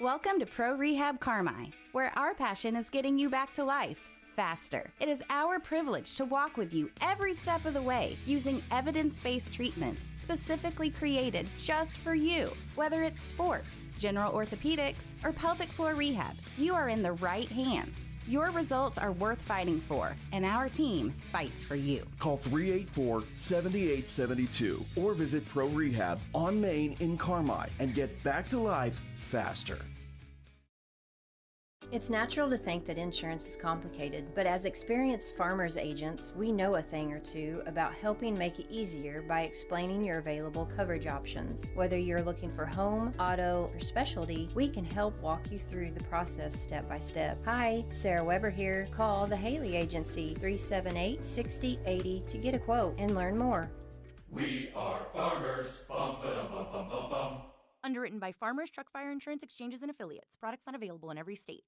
Welcome to Pro Rehab Carmi, where our passion is getting you back to life faster. It is our privilege to walk with you every step of the way using evidence-based treatments specifically created just for you. Whether it's sports, general orthopedics, or pelvic floor rehab, you are in the right hands. Your results are worth fighting for, and our team fights for you. Call 384-7872 or visit Pro Rehab on Main in Carmi and get back to life faster. It's natural to think that insurance is complicated, but as experienced farmers agents, we know a thing or two about helping make it easier by explaining your available coverage options. Whether you're looking for home, auto, or specialty, we can help walk you through the process step by step. Hi, Sarah Weber here. Call the Haley Agency 378-6080 to get a quote and learn more. We are farmers. Bum, ba-dum, bum, bum, bum, bum. Underwritten by Farmers Truck Fire Insurance Exchanges and Affiliates. Products not available in every state.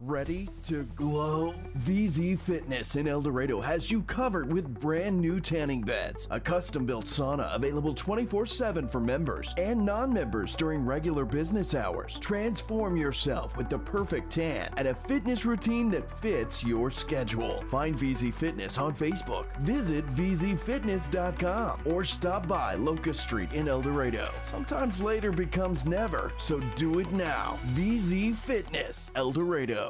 Ready to glow? VZ Fitness in El Dorado has you covered with brand new tanning beds, a custom-built sauna available 24/7 for members and non-members during regular business hours. Transform yourself with the perfect tan and a fitness routine that fits your schedule. Find VZ Fitness on Facebook. Visit vzfitness.com or stop by Locust Street in El Dorado. Sometimes later becomes never, so do it now. VZ Fitness, El Dorado.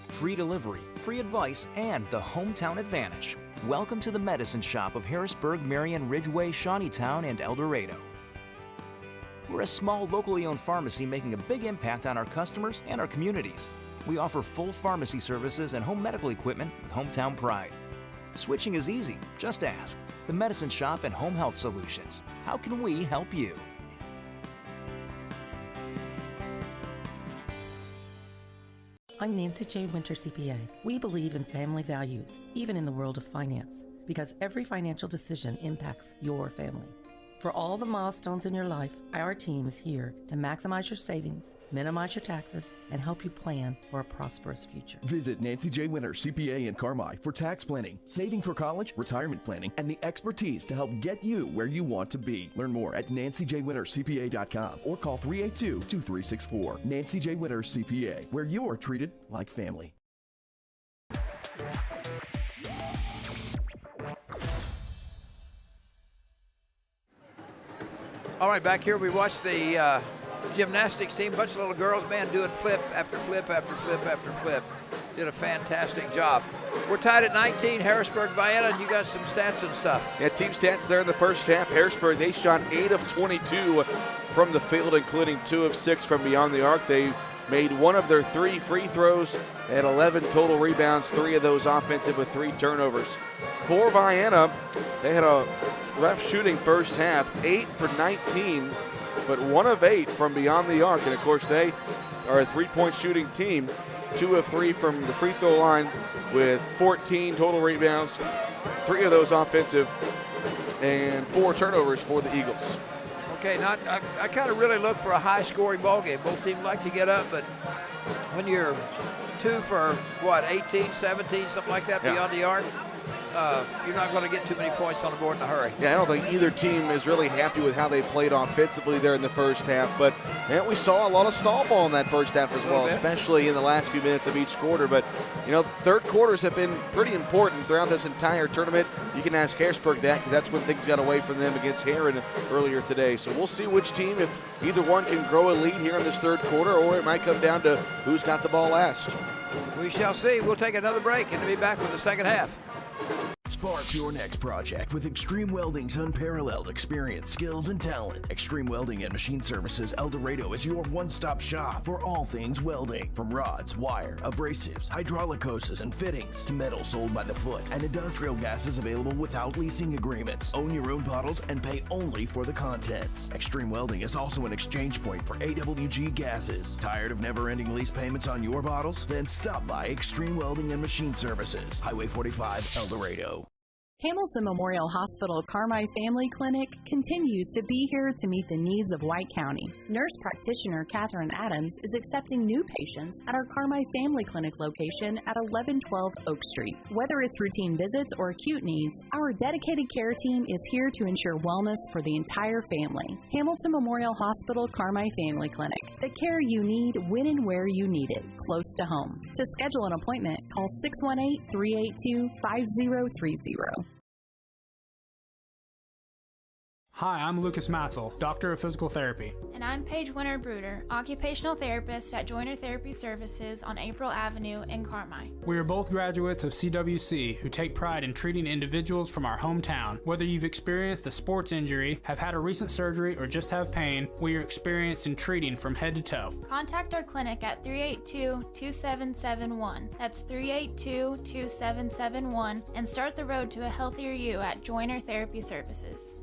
Free delivery, free advice, and the hometown advantage. Welcome to the Medicine Shop of Harrisburg, Marion, Ridgeway, Shawneetown, and El Dorado. We're a small, locally owned pharmacy making a big impact on our customers and our communities. We offer full pharmacy services and home medical equipment with hometown pride. Switching is easy, just ask. The Medicine Shop and Home Health Solutions. How can we help you? I'm Nancy J. Winter, CPA. We believe in family values, even in the world of finance, because every financial decision impacts your family. For all the milestones in your life, our team is here to maximize your savings, minimize your taxes, and help you plan for a prosperous future. Visit Nancy J. Winter, CPA in Carmi for tax planning, saving for college, retirement planning, and the expertise to help get you where you want to be. Learn more at nancyjwintercpa.com or call 382-2364. Nancy J. Winter, CPA, where you're treated like family. All right, back here we watched the gymnastics team, bunch of little girls, man, doing flip after flip after flip after flip. Did a fantastic job. We're tied at 19, Harrisburg, Vienna, and you got some stats and stuff. Yeah, team stats there in the first half. Harrisburg, they shot 8 of 22 from the field, including 2 of 6 from beyond the arc. They made 1 of their 3 free throws, had 11 total rebounds, 3 of those offensive with 3 turnovers. For Vienna, they had a rough shooting first half, 8 for 19, but 1 of 8 from beyond the arc. And of course, they are a 3-point shooting team, 2 of 3 from the free throw line with 14 total rebounds, 3 of those offensive, and 4 turnovers for the Eagles. Okay, now I kind of really look for a high-scoring ball game. Both teams like to get up, but when you're 2 for, 18, 17, something like that beyond the arc, you're not going to get too many points on the board in a hurry. Yeah, I don't think either team is really happy with how they played offensively there in the first half, but we saw a lot of stall ball in that first half as well, especially in the last few minutes of each quarter. But, third quarters have been pretty important throughout this entire tournament. You can ask Harrisburg that, because that's when things got away from them against Heron earlier today. So we'll see which team, if either one can grow a lead here in this third quarter, or it might come down to who's got the ball last. We shall see. We'll take another break and be back with the second half. Spark your next project with Extreme Welding's unparalleled experience, skills, and talent. Extreme Welding and Machine Services El Dorado is your one-stop shop for all things welding. From rods, wire, abrasives, hydraulic hoses, and fittings to metal sold by the foot and industrial gases available without leasing agreements. Own your own bottles and pay only for the contents. Extreme Welding is also an exchange point for AWG gases. Tired of never-ending lease payments on your bottles? Then stop by Extreme Welding and Machine Services, Highway 45, El Dorado. Hamilton Memorial Hospital Carmi Family Clinic continues to be here to meet the needs of White County. Nurse practitioner Catherine Adams is accepting new patients at our Carmi Family Clinic location at 1112 Oak Street. Whether it's routine visits or acute needs, our dedicated care team is here to ensure wellness for the entire family. Hamilton Memorial Hospital Carmi Family Clinic. The care you need when and where you need it, close to home. To schedule an appointment, call 618-382-5030. Hi, I'm Lucas Matzel, Doctor of Physical Therapy. And I'm Paige Winter-Bruder, Occupational Therapist at Joiner Therapy Services on April Avenue in Carmi. We are both graduates of CWC who take pride in treating individuals from our hometown. Whether you've experienced a sports injury, have had a recent surgery, or just have pain, we are experienced in treating from head to toe. Contact our clinic at 382-2771. That's 382-2771, and start the road to a healthier you at Joiner Therapy Services.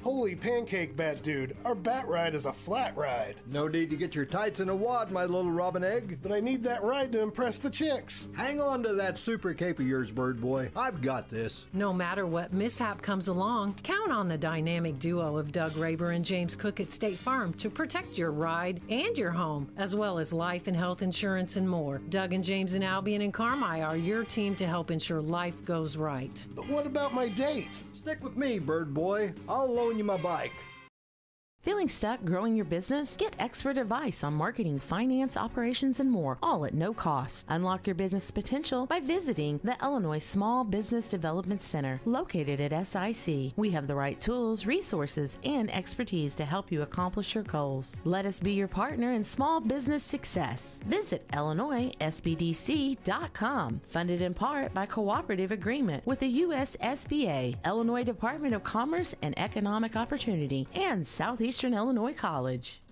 Holy pancake bat dude, our bat ride is a flat ride. No need to get your tights in a wad, my little robin egg. But I need that ride to impress the chicks. Hang on to that super cape of yours, bird boy. I've got this. No matter what mishap comes along, count on the dynamic duo of Doug Raber and James Cook at State Farm to protect your ride and your home, as well as life and health insurance and more. Doug and James and Albion and Carmi are your team to help ensure life goes right. But what about my date? Stick with me, bird boy. I'll loan you my bike. Feeling stuck growing your business? Get expert advice on marketing, finance, operations, and more, all at no cost. Unlock your business potential by visiting the Illinois Small Business Development Center, located at SIC. We have the right tools, resources, and expertise to help you accomplish your goals. Let us be your partner in small business success. Visit IllinoisSBDC.com. Funded in part by cooperative agreement with the U.S. SBA, Illinois Department of Commerce and Economic Opportunity, and Southeastern Illinois College.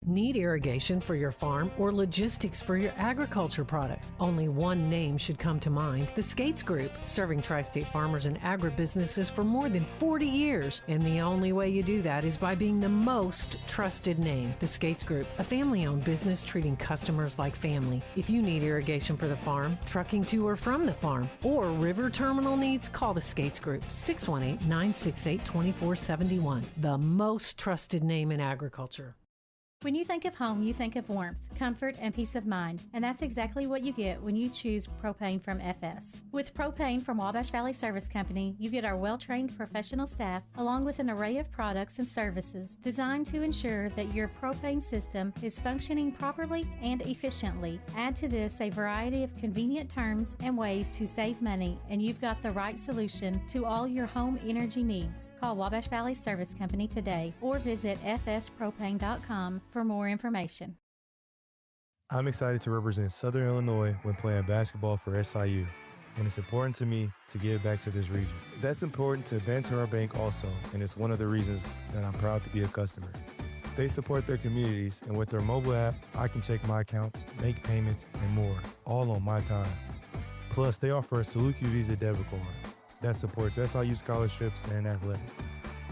Need irrigation for your farm or logistics for your agriculture products? Only one name should come to mind: the Skates Group, serving tri-state farmers and agribusinesses for more than 40 years. And the only way you do that is by being the most trusted name. The Skates Group, a family-owned business treating customers like family. If you need irrigation for the farm, trucking to or from the farm, or river terminal needs, call the Skates Group, 618-968-2471. The most trusted name in agriculture. When you think of home, you think of warmth, comfort, and peace of mind. And that's exactly what you get when you choose propane from FS. With propane from Wabash Valley Service Company, you get our well-trained professional staff along with an array of products and services designed to ensure that your propane system is functioning properly and efficiently. Add to this a variety of convenient terms and ways to save money, and you've got the right solution to all your home energy needs. Call Wabash Valley Service Company today or visit fspropane.com for more information. I'm excited to represent Southern Illinois when playing basketball for SIU, and it's important to me to give back to this region. That's important to Ventura Bank also, and it's one of the reasons that I'm proud to be a customer. They support their communities, and with their mobile app, I can check my accounts, make payments, and more, all on my time. Plus, they offer a Saluki Visa debit card that supports SIU scholarships and athletics.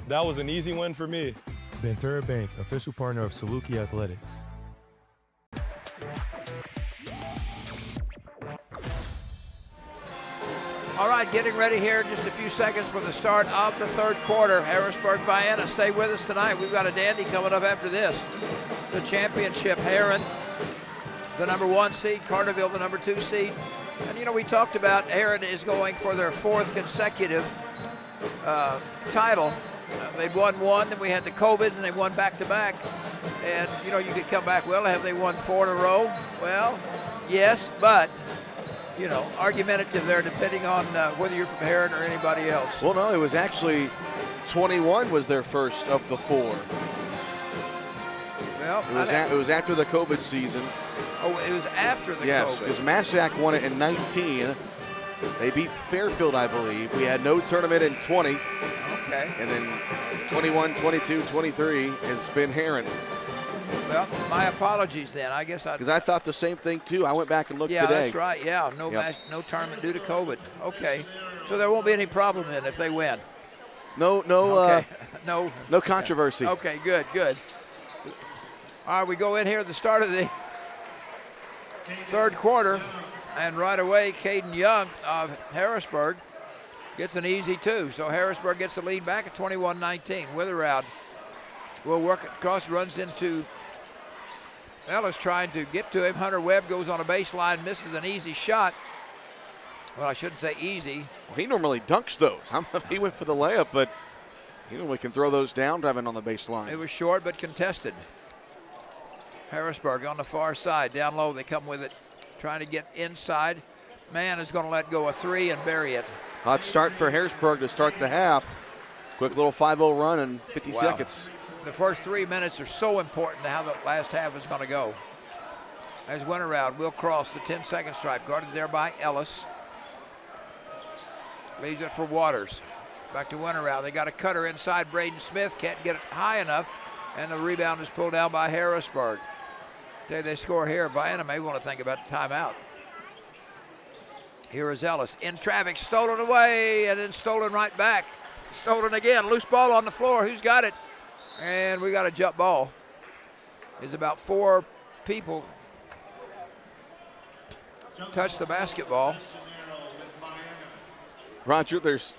That was an easy win for me. Ventura Bank, official partner of Saluki Athletics. All right, getting ready here in just a few seconds for the start of the third quarter. Harrisburg, Vienna, stay with us tonight. We've got a dandy coming up after this. The championship, Heron, the number 1 seed, Carterville, the number 2 seed. And, you know, we talked about Heron is going for their 4th consecutive title. They'd won one, then we had the COVID, and they won back-to-back. And, you know, you could come back, well, have they won 4 in a row? Well, yes, but, you know, argumentative there depending on whether you're from Heron or anybody else. Well, no, it was actually 21 was their first of the 4. Well, it was after the COVID season. Oh, it was after the yes, COVID. because Massac won it in 19. They beat Fairfield, I believe. We had no tournament in 20. Okay. And then 21, 22, 23 has been Heron. Well, my apologies then. I guess because I thought the same thing too. I went back and looked today. Yeah, that's right. Yeah, no tournament due to COVID. Okay, so there won't be any problem then if they win. No, okay. no controversy. Okay, good. All right, we go in here at the start of the third quarter, and right away, Caden Young of Harrisburg gets an easy 2. So Harrisburg gets the lead back at 21-19. Witherroud will work across, runs into Ellis trying to get to him. Hunter Webb goes on a baseline, misses an easy shot. Well, I shouldn't say easy. Well, he normally dunks those. He went for the layup, but he normally can throw those down driving on the baseline. It was short but contested. Harrisburg on the far side. Down low, they come with it, trying to get inside. Mann is going to let go a 3 and bury it. Hot start for Harrisburg to start the half. Quick little 5-0 run in 50 seconds. The first 3 minutes are so important to how the last half is going to go. As Winterround will cross the 10-second stripe, guarded there by Ellis. Leaves it for Waters. Back to Winterround. They got a cutter inside. Braden Smith can't get it high enough, and the rebound is pulled down by Harrisburg. They score here. Vienna may want to think about the timeout. Here is Ellis in traffic, stolen away, and then stolen right back. Stolen again. Loose ball on the floor. Who's got it? And we got a jump ball. Is about 4 people touch the basketball. Roger, there's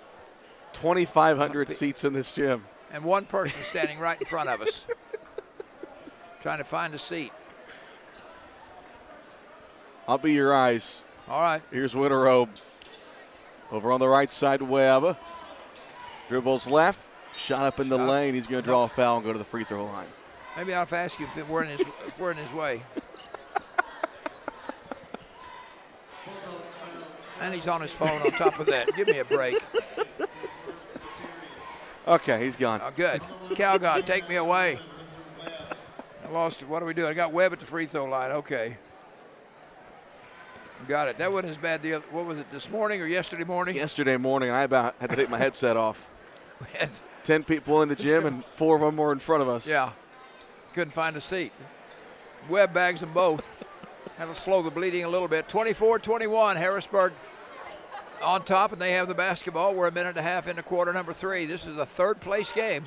2,500 seats in this gym. And one person standing right in front of us, trying to find a seat. I'll be your eyes. All right. Here's Winterow. Over on the right side, Webb. Dribbles left. Shot up in the lane. He's going to draw a foul and go to the free throw line. Maybe I'll have to ask you if we're in his way. And he's on his phone on top of that. Give me a break. Okay, he's gone. Oh, good. Calgon, take me away. I lost it. What do we do? I got Webb at the free throw line. Okay. Got it. That wasn't as bad. What was it, this morning or yesterday morning? Yesterday morning, I about had to take my headset off. 10 people in the gym, and 4 of them were in front of us. Yeah. Couldn't find a seat. Webb bags them both. That'll slow the bleeding a little bit. 24-21, Harrisburg on top, and they have the basketball. We're a minute and a half into quarter number 3. This is a third-place game.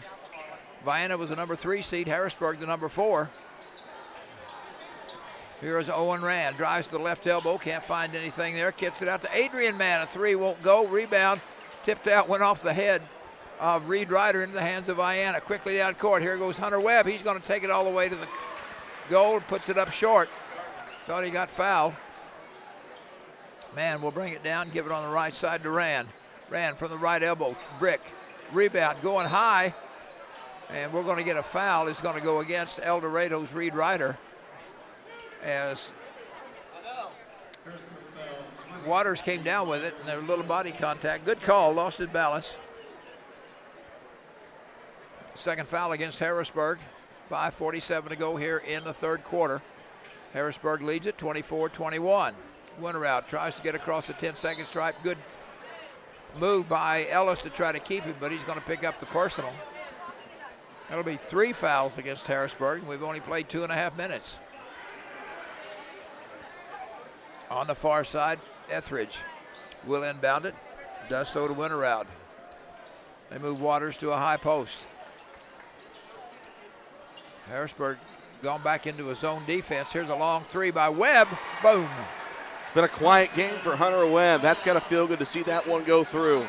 Vienna was the number 3 seed. Harrisburg the number 4. Here is Owen Rand. Drives to the left elbow. Can't find anything there. Kicks it out to Adrian Mann. A 3 won't go. Rebound. Tipped out. Went off the head of Reed Ryder into the hands of Vienna. Quickly down court. Here goes Hunter Webb. He's going to take it all the way to the goal. Puts it up short. Thought he got fouled. Mann will bring it down. Give it on the right side to Rand. Rand from the right elbow. Brick. Rebound. Going high. And we're going to get a foul. It's going to go against El Dorado's Reed Ryder. As Waters came down with it, and there was a little body contact. Good call, lost his balance. Second foul against Harrisburg. 5:47 to go here in the third quarter. Harrisburg leads it 24-21. Winterow tries to get across the 10-second stripe. Good move by Ellis to try to keep him, but he's going to pick up the personal. That'll be 3 fouls against Harrisburg. We've only played 2.5 minutes. On the far side, Etheridge will inbound it. Does so to Winterow. They move Waters to a high post. Harrisburg gone back into a zone defense. Here's a long 3 by Webb. Boom. It's been a quiet game for Hunter Webb. That's got to feel good to see that one go through.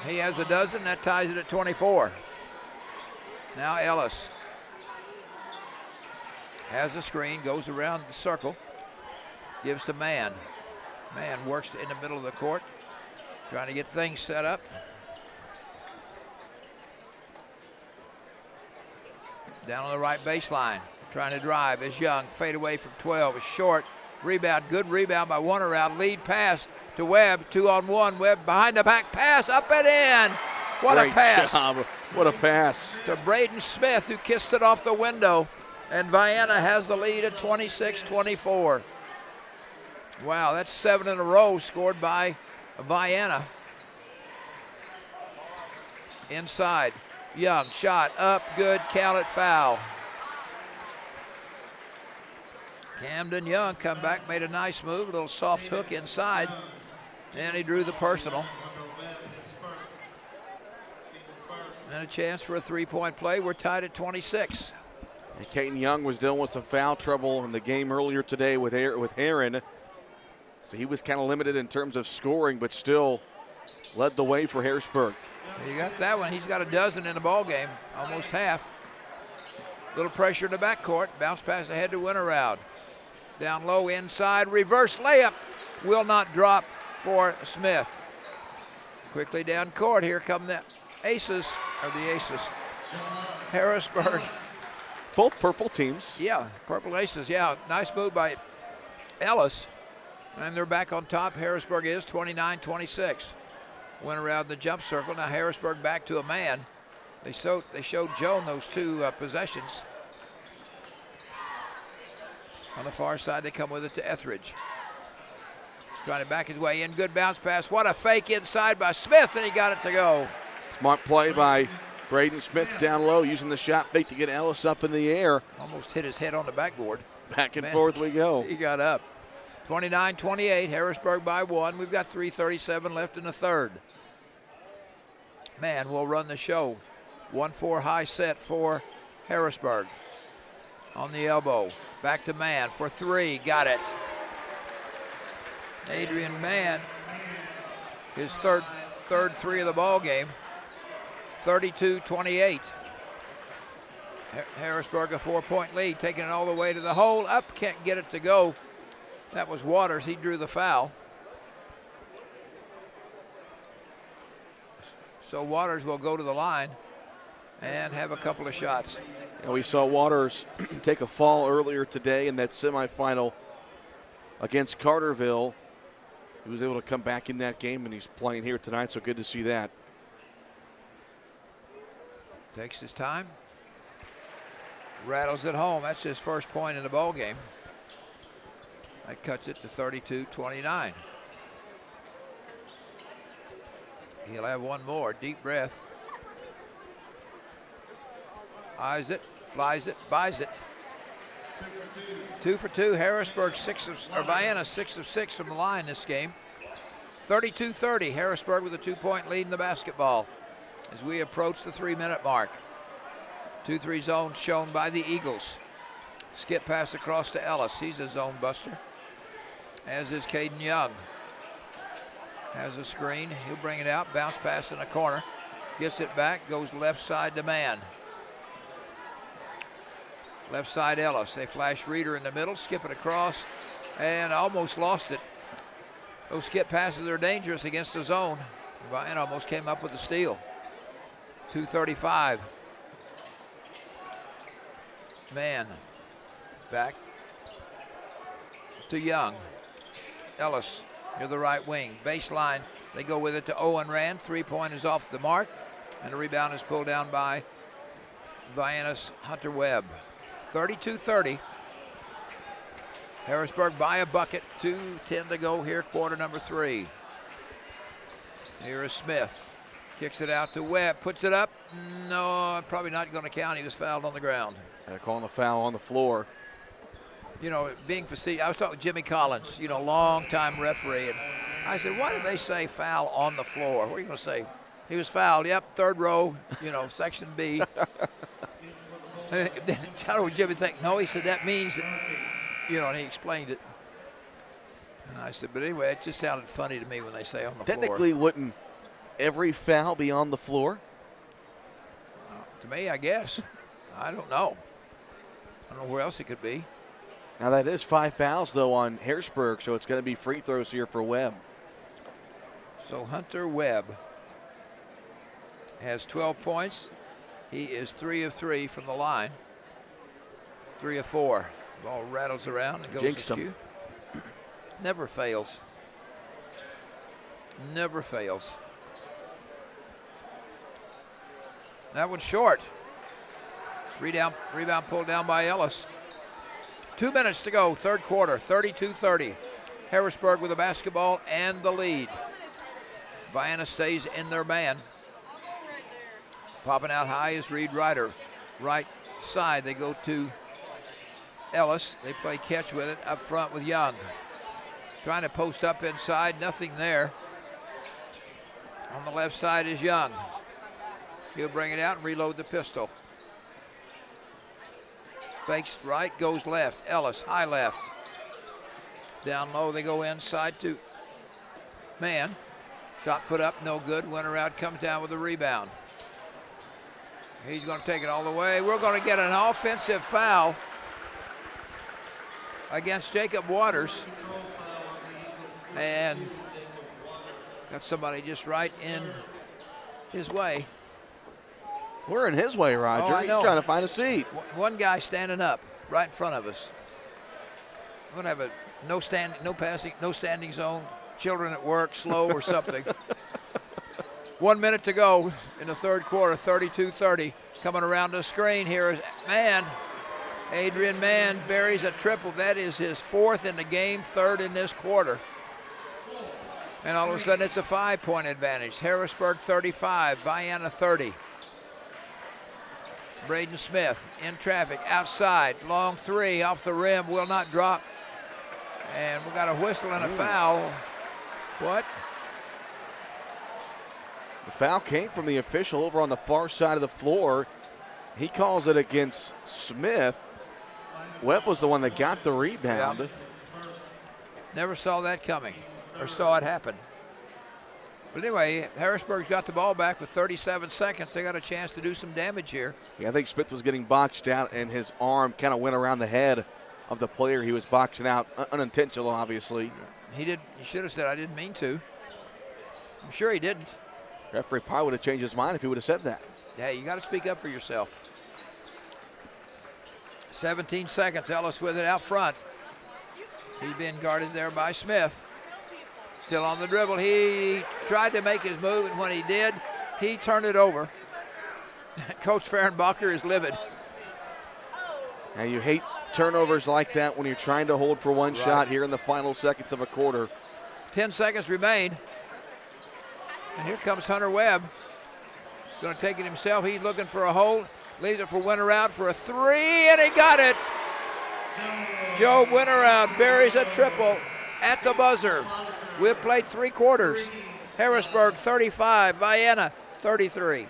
He has a dozen. That ties it at 24. Now Ellis has the screen, goes around the circle. Gives to Mann. Mann works in the middle of the court, trying to get things set up. Down on the right baseline, trying to drive is Young. Fade away from 12 is short. Rebound, good rebound by Winterow. Lead pass to Webb, 2-on-1. Webb behind the back pass, up and in. What Great a pass. Job. What a pass. To Braden Smith, who kissed it off the window. And Vienna has the lead at 26-24. Wow, that's 7 in a row scored by Vienna. Inside, Young, shot up, good, count it, foul. Camden Young come back, made a nice move, a little soft hook inside, and he drew the personal. And a chance for a 3-point play. We're tied at 26. And Caden Young was dealing with some foul trouble in the game earlier today with Heron. So he was kind of limited in terms of scoring, but still led the way for Harrisburg. You got that one. He's got a dozen in the ball game, almost half. Little pressure in the backcourt. Bounce pass ahead to Winterow. Down low inside, reverse layup. Will not drop for Smith. Quickly down court. Here come the Aces, or the Aces. Harrisburg. Both purple teams. Yeah, purple Aces. Yeah, nice move by Ellis. And they're back on top. Harrisburg is 29-26. went around the jump circle. Now Harrisburg back to a man. They showed Joan those two possessions. On the far side, they come with it to Etheridge. Trying to back his way in. Good bounce pass. What a fake inside by Smith, and he got it to go. Smart play by Braden Smith down low, using the shot fake to get Ellis up in the air. Almost hit his head on the backboard. Back and forth we go. He got up. 29-28, Harrisburg by 1. We've got 3:37 left in the third. Man will run the show. 1-4 high set for Harrisburg. On the elbow. Back to Mann for 3. Got it. Adrian Mann, his third three of the ball game. 32-28. Harrisburg a 4-point lead, taking it all the way to the hole. Up, can't get it to go. That was Waters. He drew the foul. So Waters will go to the line and have a couple of shots. And we saw Waters take a fall earlier today in that semifinal against Carterville. He was able to come back in that game, and he's playing here tonight, so good to see that. Takes his time. Rattles it home. That's his first point in the ball game. That cuts it to 32-29. He'll have one more. Deep breath. Eyes it, flies it, buys it. 2 for 2. Harrisburg Vienna 6 of 6 from the line this game. 32-30. Harrisburg with a 2-point lead in the basketball as we approach the 3-minute mark. 2-3 zone shown by the Eagles. Skip pass across to Ellis. He's a zone buster, as is Caden Young. Has a screen. He'll bring it out. Bounce pass in the corner. Gets it back. Goes left side to Mann. Left side Ellis. They flash Reeder in the middle. Skip it across. And almost lost it. Those skip passes are dangerous against the zone. Ryan almost came up with the steal. 2:35. Mann back to Young. Ellis near the right wing. Baseline. They go with it to Owen Rand. 3-point is off the mark. And the rebound is pulled down by Vienna's Hunter Webb. 32-30. Harrisburg by a bucket. 2:10 to go here, quarter number 3. Here is Smith. Kicks it out to Webb. Puts it up. No, probably not going to count. He was fouled on the ground. They're calling the foul on the floor. You know, being facetious, I was talking to Jimmy Collins, long-time referee, and I said, why did they say foul on the floor? What are you going to say? He was fouled. Yep, third row, section B. And then how did Jimmy think? No, he said that means that, and he explained it. And I said, but anyway, it just sounded funny to me when they say on the floor. Technically, wouldn't every foul be on the floor? To me, I guess. I don't know. I don't know where else it could be. Now, that is 5 fouls, though, on Harrisburg, so it's going to be free throws here for Webb. So Hunter Webb has 12 points. He is 3 of 3 from the line. 3 of 4. Ball rattles around and goes Jinxed askew. Never fails. Never fails. That one's short. Rebound pulled down by Ellis. 2 minutes to go, third quarter, 32-30. Harrisburg with the basketball and the lead. Vienna stays in their man. Popping out high is Reed Ryder. Right side, they go to Ellis. They play catch with it up front with Young. Trying to post up inside, nothing there. On the left side is Young. He'll bring it out and reload the pistol. Fakes right, goes left. Ellis, high left. Down low, they go inside to Mann. Shot put up, no good. Went around, comes down with a rebound. He's going to take it all the way. We're going to get an offensive foul against Jacob Waters. And got somebody just right in his way. We're in his way, Roger. He's trying to find a seat. One guy standing up right in front of us. We're going to have a no passing, no standing zone, children at work, slow or something. 1 minute to go in the third quarter, 32-30. Coming around the screen here is Mann. Adrian Mann buries a triple. That is his 4th in the game, 3rd in this quarter. And all of a sudden it's a 5-point advantage. Harrisburg 35, Vienna 30. Braden Smith in traffic, outside, long 3 off the rim, will not drop. And we got a whistle and a foul. What? The foul came from the official over on the far side of the floor. He calls it against Smith. Webb was the one that got the rebound. Yeah. Never saw that coming, or saw it happen. But anyway, Harrisburg's got the ball back with 37 seconds. They got a chance to do some damage here. Yeah, I think Smith was getting boxed out, and his arm kind of went around the head of the player he was boxing out. Unintentional, obviously. He should have said, I didn't mean to. I'm sure he didn't. Referee probably would have changed his mind if he would have said that. Yeah, you got to speak up for yourself. 17 seconds, Ellis with it out front. He's being guarded there by Smith. Still on the dribble. He tried to make his move, and when he did, he turned it over. Coach Fehrenbacher is livid. Now you hate turnovers like that when you're trying to hold for one shot here in the final seconds of a quarter. 10 seconds remain. And here comes Hunter Webb. Going to take it himself. He's looking for a hole. Leaves it for Winterround for a 3, and he got it. Joe Winterround buries a triple at the buzzer. We've played 3 quarters. Harrisburg 35, Vienna 33.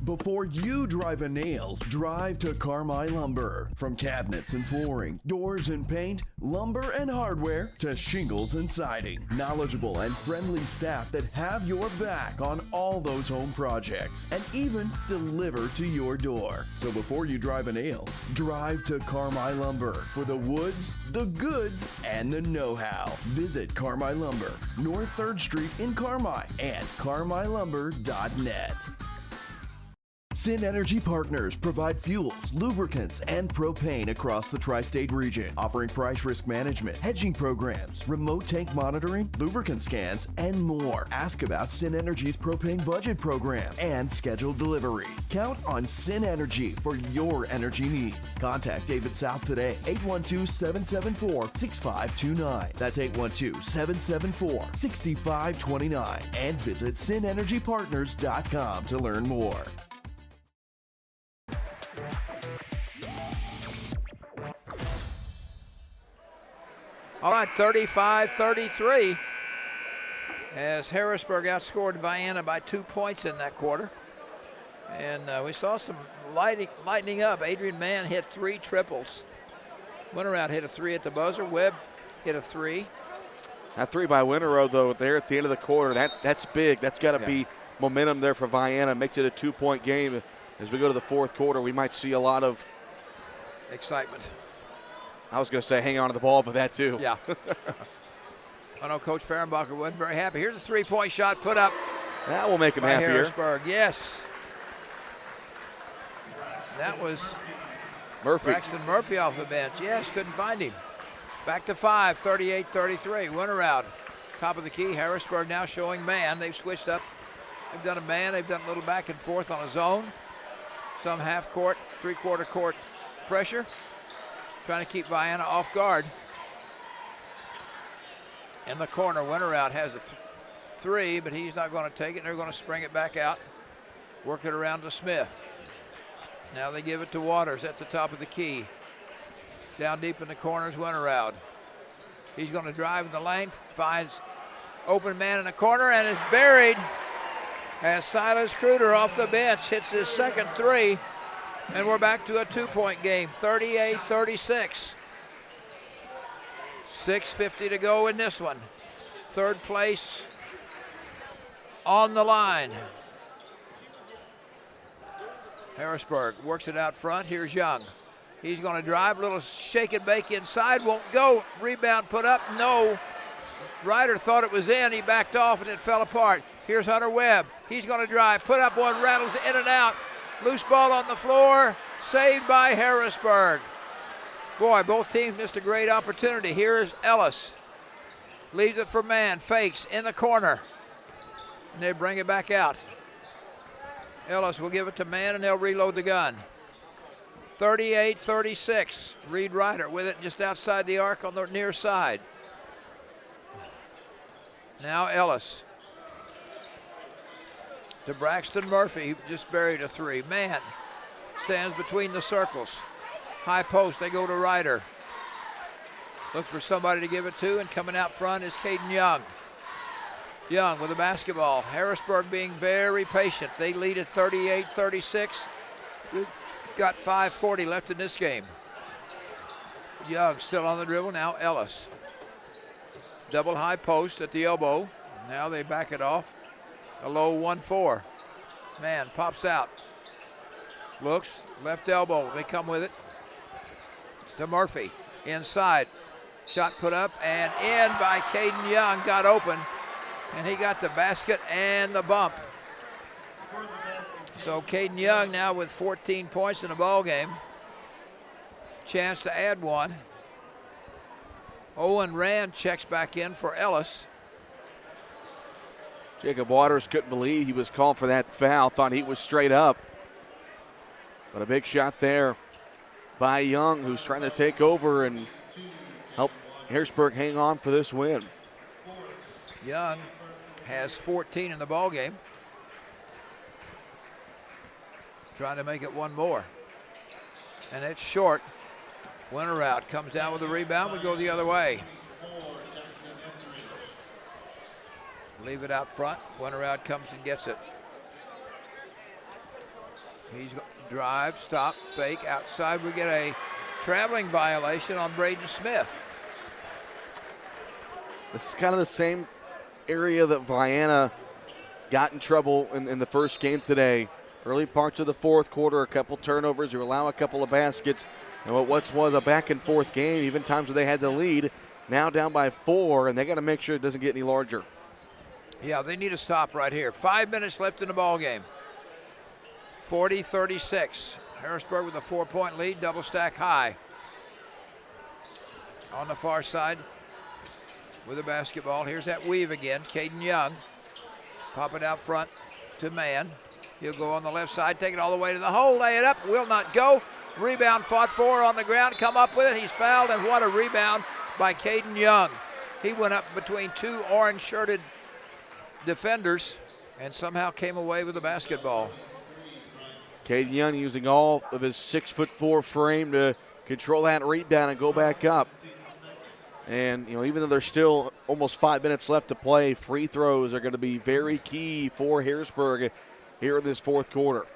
Before you drive a nail, drive to Carmi Lumber. From cabinets and flooring, doors and paint, lumber and hardware, to shingles and siding. Knowledgeable and friendly staff that have your back on all those home projects and even deliver to your door. So before you drive a nail, drive to Carmi Lumber for the woods, the goods, and the know-how. Visit Carmi Lumber, North 3rd Street in Carmi, and carmilumber.net. Sin Energy Partners provide fuels, lubricants, and propane across the tri-state region, offering price risk management, hedging programs, remote tank monitoring, lubricant scans, and more. Ask about Sin Energy's propane budget program and scheduled deliveries. Count on Sin Energy for your energy needs. Contact David South today, 812-774-6529. That's 812-774-6529. And visit sinenergypartners.com to learn more. All right, 35-33 as Harrisburg outscored Vienna by 2 points in that quarter. And we saw some lightening up. Adrian Mann hit 3 triples. Winterround hit a 3 at the buzzer. Webb hit a 3. That 3 by Winterroad, though, there at the end of the quarter, that's big. That's got to be momentum there for Vienna. Makes it a 2-point game. As we go to the fourth quarter, we might see a lot of excitement. I was going to say hang on to the ball, but that too. Yeah. I know Coach Fehrenbacher wasn't very happy. Here's a 3-point shot put up. That will make him happier. Harrisburg, yes. That was Murphy. Braxton Murphy off the bench. Yes, couldn't find him. Back to 5, 38-33. Winterround, top of the key. Harrisburg now showing man. They've switched up. They've done a man. They've done a little back and forth on a zone. Some half court, 3/4 court pressure. Trying to keep Vienna off guard. In the corner, Winterround has a 3, but he's not going to take it. They're going to spring it back out. Work it around to Smith. Now they give it to Waters at the top of the key. Down deep in the corners, Winterround. He's going to drive in the lane, finds open man in the corner, and is buried as Silas Kruder off the bench hits his second 3. And we're back to a 2-point game, 38-36. 6:50 to go in this one. 3rd place on the line. Harrisburg works it out front. Here's Young. He's going to drive, a little shake and bake inside, won't go. Rebound put up, no. Ryder thought it was in, he backed off and it fell apart. Here's Hunter Webb. He's going to drive, put up one, rattles in and out. Loose ball on the floor, saved by Harrisburg. Boy, both teams missed a great opportunity. Here's Ellis. Leaves it for Mann, fakes in the corner. And they bring it back out. Ellis will give it to Mann, and they'll reload the gun. 38-36. Reed Ryder with it just outside the arc on the near side. Now Ellis. To Braxton Murphy, he just buried a three. Mann stands between the circles. High post, they go to Ryder. Look for somebody to give it to, and coming out front is Caden Young. Young with the basketball. Harrisburg being very patient. They lead at 38-36. We've got 5:40 left in this game. Young still on the dribble, now Ellis. Double high post at the elbow. Now they back it off. A low 1-4. Man pops out. Looks, left elbow, they come with it. To Murphy, inside. Shot put up and in by Caden Young, got open. And he got the basket and the bump. So Caden Young now with 14 points in the ball game. Chance to add one. Owen Rand checks back in for Ellis. Jacob Waters couldn't believe he was called for that foul. Thought he was straight up. But a big shot there by Young, who's trying to take over and help Harrisburg hang on for this win. Young has 14 in the ball game. Trying to make it one more. And it's short. Winter out, comes down with the rebound. We go the other way. Leave it out front. Winter out comes and gets it. He's drive, stop, fake, outside. We get a traveling violation on Braden Smith. This is kind of the same area that Vienna got in trouble in the first game today. Early parts of the fourth quarter, a couple turnovers, you allow a couple of baskets, and what was a back and forth game, even times where they had the lead, now down by 4, and they got to make sure it doesn't get any larger. Yeah, they need a stop right here. 5 minutes left in the ball game. 40-36. Harrisburg with a 4-point lead, double stack high. On the far side with the basketball. Here's that weave again. Caden Young. Pop it out front to Mann. He'll go on the left side, take it all the way to the hole, lay it up, will not go. Rebound fought for on the ground, come up with it. He's fouled, and what a rebound by Caden Young. He went up between two orange-shirted defenders and somehow came away with the basketball. Caden Young using all of his 6'4" frame to control that rebound and go back up. And, you know, even though there's still almost 5 minutes left to play, free throws are going to be very key for Harrisburg here in this fourth quarter.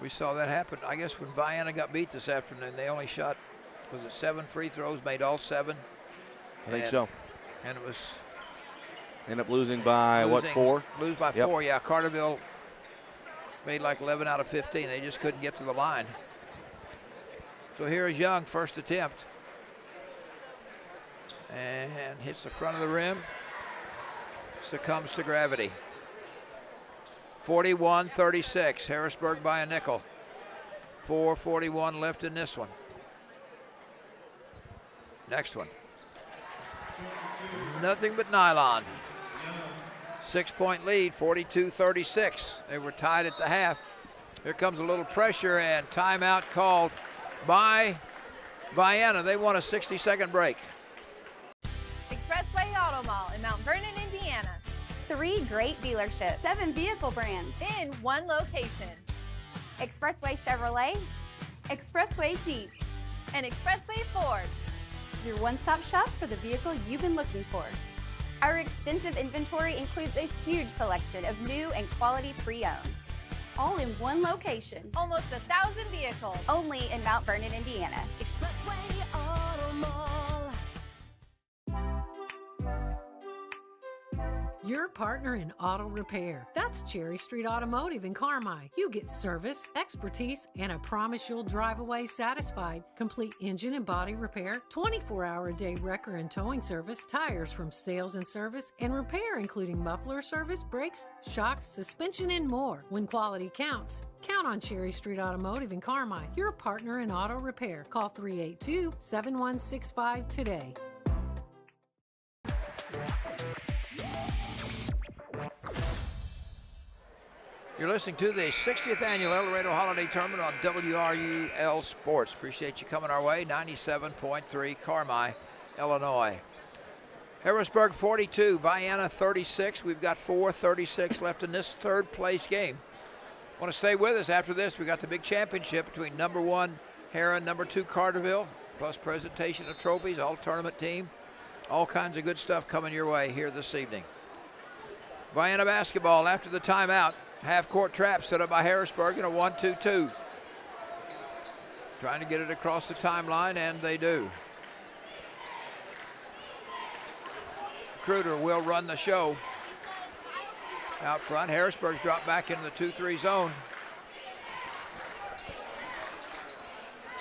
We saw that happen, I guess, when Vienna got beat this afternoon. They only shot, was it 7 free throws, made all 7? I think so. And it was... End up losing by, what, 4? Lose by 4, yeah. Carterville made like 11 out of 15. They just couldn't get to the line. So here is Young, first attempt. And hits the front of the rim. Succumbs to gravity. 41-36. Harrisburg by a nickel. 4:41 left in this one. Next one. Nothing but nylon. 6-point lead, 42-36. They were tied at the half. Here comes a little pressure and timeout called by Vienna. They want a 60-second break. Expressway Auto Mall in Mount Vernon, Indiana. 3 great dealerships, 7 vehicle brands in one location. Expressway Chevrolet, Expressway Jeep, and Expressway Ford. Your one-stop shop for the vehicle you've been looking for. Our extensive inventory includes a huge selection of new and quality pre-owned. All in one location. Almost 1,000 vehicles. Only in Mount Vernon, Indiana. Expressway Auto Mall. Your partner in auto repair. That's Cherry Street Automotive in Carmi. You get service, expertise, and a promise you'll drive away satisfied. Complete engine and body repair, 24-hour-a-day wrecker and towing service, tires from sales and service, and repair including muffler service, brakes, shocks, suspension, and more. When quality counts, count on Cherry Street Automotive in Carmi. Your partner in auto repair. Call 382-7165 today. You're listening to the 60th Annual El Dorado Holiday Tournament on WRUL Sports. Appreciate you coming our way. 97.3 Carmi, Illinois. Harrisburg 42, Vienna 36. We've got 4:36 left in this third place game. Want to stay with us after this? We got the big championship between number 1 Heron, number 2 Carterville, plus presentation of trophies, all tournament team. All kinds of good stuff coming your way here this evening. Vienna basketball after the timeout. Half-court trap set up by Harrisburg in a 1-2-2. Trying to get it across the timeline, and they do. Kruder will run the show. Out front, Harrisburg's dropped back into the 2-3 zone.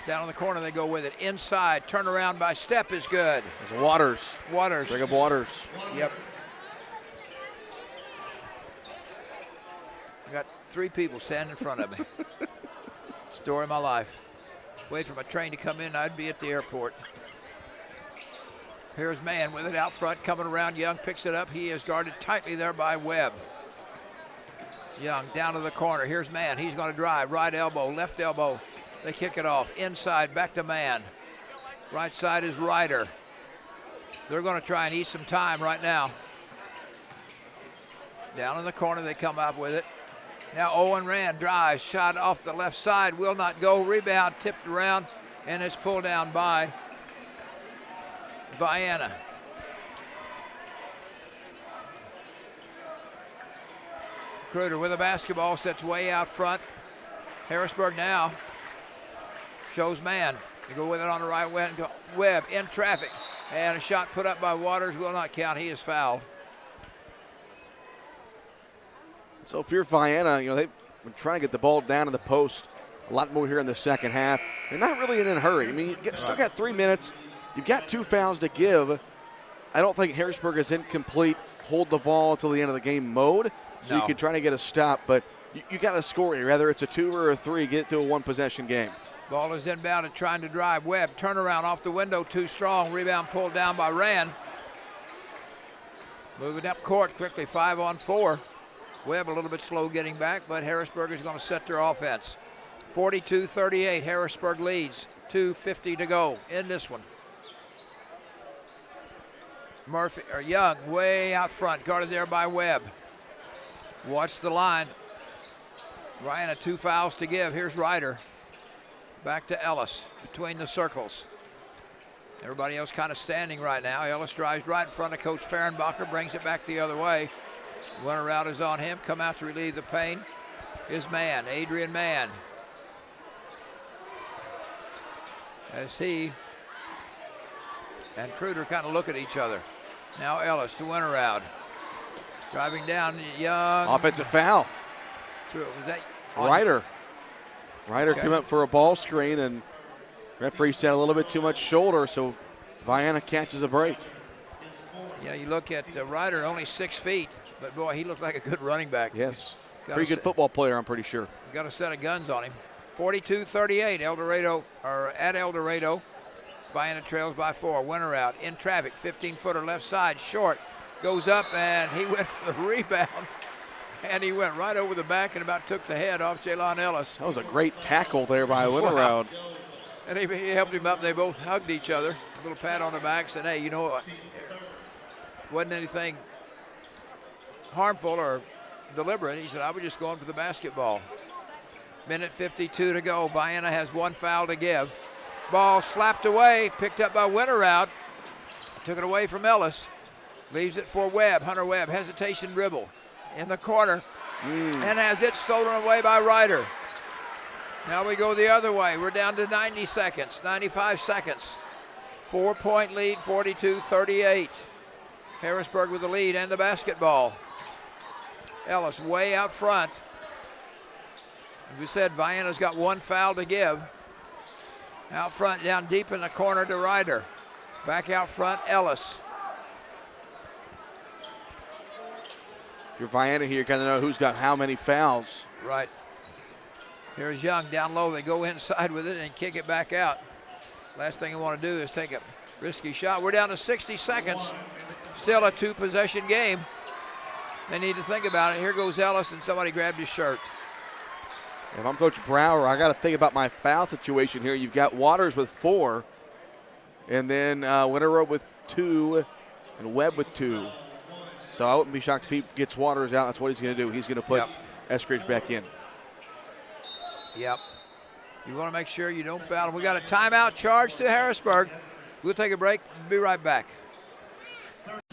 Down in the corner, they go with it. Inside, turnaround by Step is good. It's Waters. Waters. Jacob Waters. Yep. Got 3 people standing in front of me. Story of my life. Wait for my train to come in, I'd be at the airport. Here's Mann with it out front, coming around. Young picks it up. He is guarded tightly there by Webb. Young down to the corner. Here's Mann. He's going to drive. Right elbow, left elbow. They kick it off. Inside, back to Mann. Right side is Ryder. They're going to try and eat some time right now. Down in the corner, they come up with it. Now Owen Rand drives, shot off the left side, will not go. Rebound tipped around, and it's pulled down by Vienna. Kruder with a basketball, sets way out front. Harrisburg now shows Mann. They go with it on the right wing. Webb in traffic, and a shot put up by Waters will not count. He is fouled. So if you're Vienna, they've been trying to get the ball down to the post a lot more here in the second half. They're not really in a hurry. I mean, still got 3 minutes. You've got 2 fouls to give. I don't think Harrisburg is in complete hold the ball until the end of the game mode. So you can try to get a stop, but you got to score here. Whether it's a 2 or a 3, get it to a 1-possession game. Ball is inbound and trying to drive. Webb, turnaround off the window, too strong. Rebound pulled down by Rand. Moving up court quickly, 5-on-4. Webb a little bit slow getting back, but Harrisburg is going to set their offense. 42-38, Harrisburg leads. 2:50 to go in this one. Young way out front, guarded there by Webb. Watch the line. Ryan, 2 fouls to give. Here's Ryder. Back to Ellis between the circles. Everybody else kind of standing right now. Ellis drives right in front of Coach Fehrenbacher, brings it back the other way. Runner route is on him. Come out to relieve the pain is Mann, Adrian Mann. As he and Kruder kind of look at each other. Now Ellis to Winterround. Driving down, Young. Offensive foul. Was that Ryder. Ryder came up for a ball screen, and referee said a little bit too much shoulder, so Vienna catches a break. Yeah, you look at Ryder, only 6 feet, but boy, he looked like a good running back. Yes, pretty good football player, I'm pretty sure. Got a set of guns on him. 42-38, El Dorado, or at El Dorado. Vienna trails by 4. Winter out in traffic, 15-footer left side, short, goes up, and he went for the rebound. And he went right over the back and about took the head off Jalon Ellis. That was a great tackle there by Winterround. Wow. And he helped him up. They both hugged each other. A little pat on the back, said, hey, you know what? Wasn't anything harmful or deliberate. He said, I was just going for the basketball. Minute 52 to go. Vienna has 1 foul to give. Ball slapped away, picked up by Winterround. Took it away from Ellis. Leaves it for Webb. Hunter Webb, hesitation dribble. In the corner, and has it stolen away by Ryder. Now we go the other way. We're down to 90 seconds, 95 seconds. 4-point lead, 42-38. Harrisburg with the lead and the basketball. Ellis way out front. As we said, Vienna's got 1 foul to give. Out front, down deep in the corner to Ryder. Back out front, Ellis. If you're Vienna here, you got to know who's got how many fouls. Right. Here's Young down low. They go inside with it and kick it back out. Last thing you want to do is take a risky shot. We're down to 60 seconds. Still a 2-possession game. they need to think about it. Here goes Ellis, and somebody grabbed his shirt. If I'm Coach Brower, I got to think about my foul situation here. You've got Waters with 4, and then Winterow with 2, and Webb with 2. So I wouldn't be shocked if he gets Waters out. That's what he's going to do. He's going to put Eskridge back in. Yep. You want to make sure you don't foul him. We got a timeout charge to Harrisburg. We'll take a break. Be right back.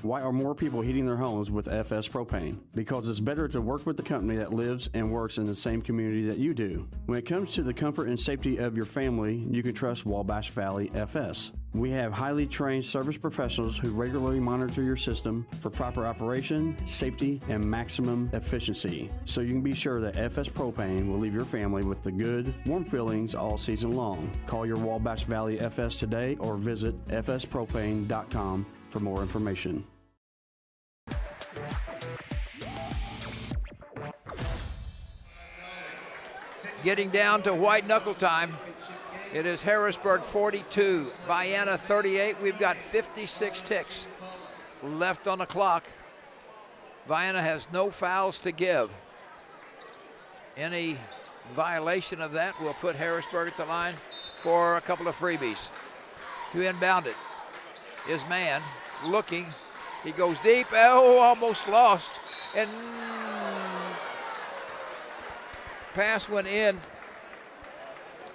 Why are more people heating their homes with FS Propane? Because it's better to work with the company that lives and works in the same community that you do. When it comes to the comfort and safety of your family, you can trust Wabash Valley FS. We have highly trained service professionals who regularly monitor your system for proper operation, safety, and maximum efficiency. So you can be sure that FS Propane will leave your family with the good, warm feelings all season long. Call your Wabash Valley FS today or visit fspropane.com for more information. Getting down to white knuckle time. It is Harrisburg 42, Vienna 38. We've got 56 ticks left on the clock. Vienna has no fouls to give. Any violation of that will put Harrisburg at the line for a couple of freebies. To inbound it is Mann looking. He goes deep. Oh, almost lost. And pass went in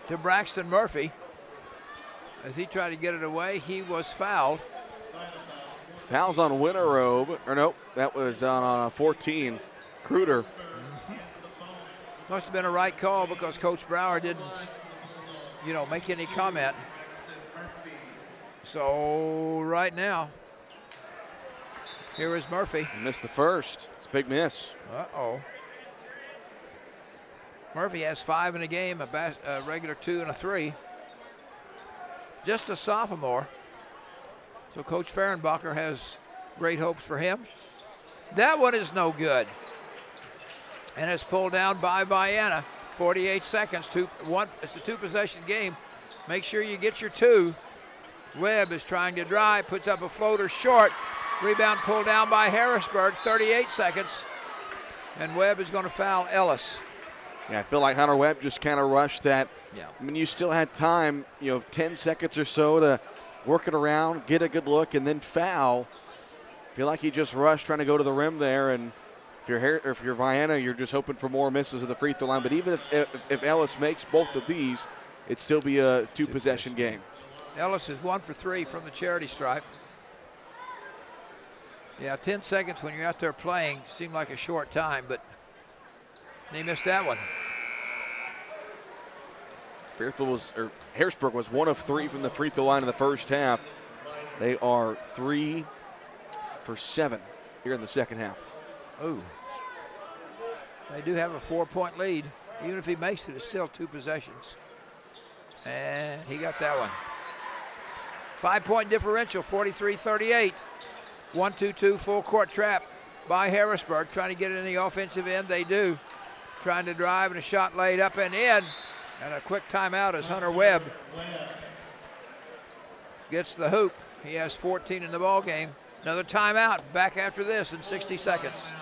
to Braxton Murphy. As he tried to get it away, he was fouled. Fouls on Winterow. Or nope, that was on 14. Kruder. Must have been a right call because Coach Brower didn't, make any comment. So right now, here is Murphy. He missed the first. It's a big miss. Uh-oh. Murphy has 5 in a game, a regular 2 and a 3. Just a sophomore. So Coach Fehrenbacher has great hopes for him. That one is no good. And it's pulled down by Vienna. 48 seconds. It's a 2-possession game. Make sure you get your 2. Webb is trying to drive, puts up a floater short. Rebound pulled down by Harrisburg, 38 seconds. And Webb is going to foul Ellis. Yeah, I feel like Hunter Webb just kind of rushed that. Yeah. I mean, you still had time, 10 seconds or so to work it around, get a good look, and then foul. I feel like he just rushed trying to go to the rim there, and if you're Vienna, you're just hoping for more misses at the free throw line. But even if Ellis makes both of these, it'd still be a 2-possession game. Ellis is 1 for 3 from the charity stripe. Yeah, 10 seconds when you're out there playing seemed like a short time, but he missed that one. Harrisburg was 1 of 3 from the free throw line in the first half. They are 3 for 7 here in the second half. Ooh. They do have a 4-point lead. Even if he makes it, it's still 2 possessions. And he got that one. 5-point differential, 43-38. 1-2-2 full court trap by Harrisburg. Trying to get it in the offensive end. They do. Trying to drive, and a shot laid up and in. And a quick timeout as Hunter Webb gets the hoop. He has 14 in the ball game. Another timeout. Back after this in 60 seconds.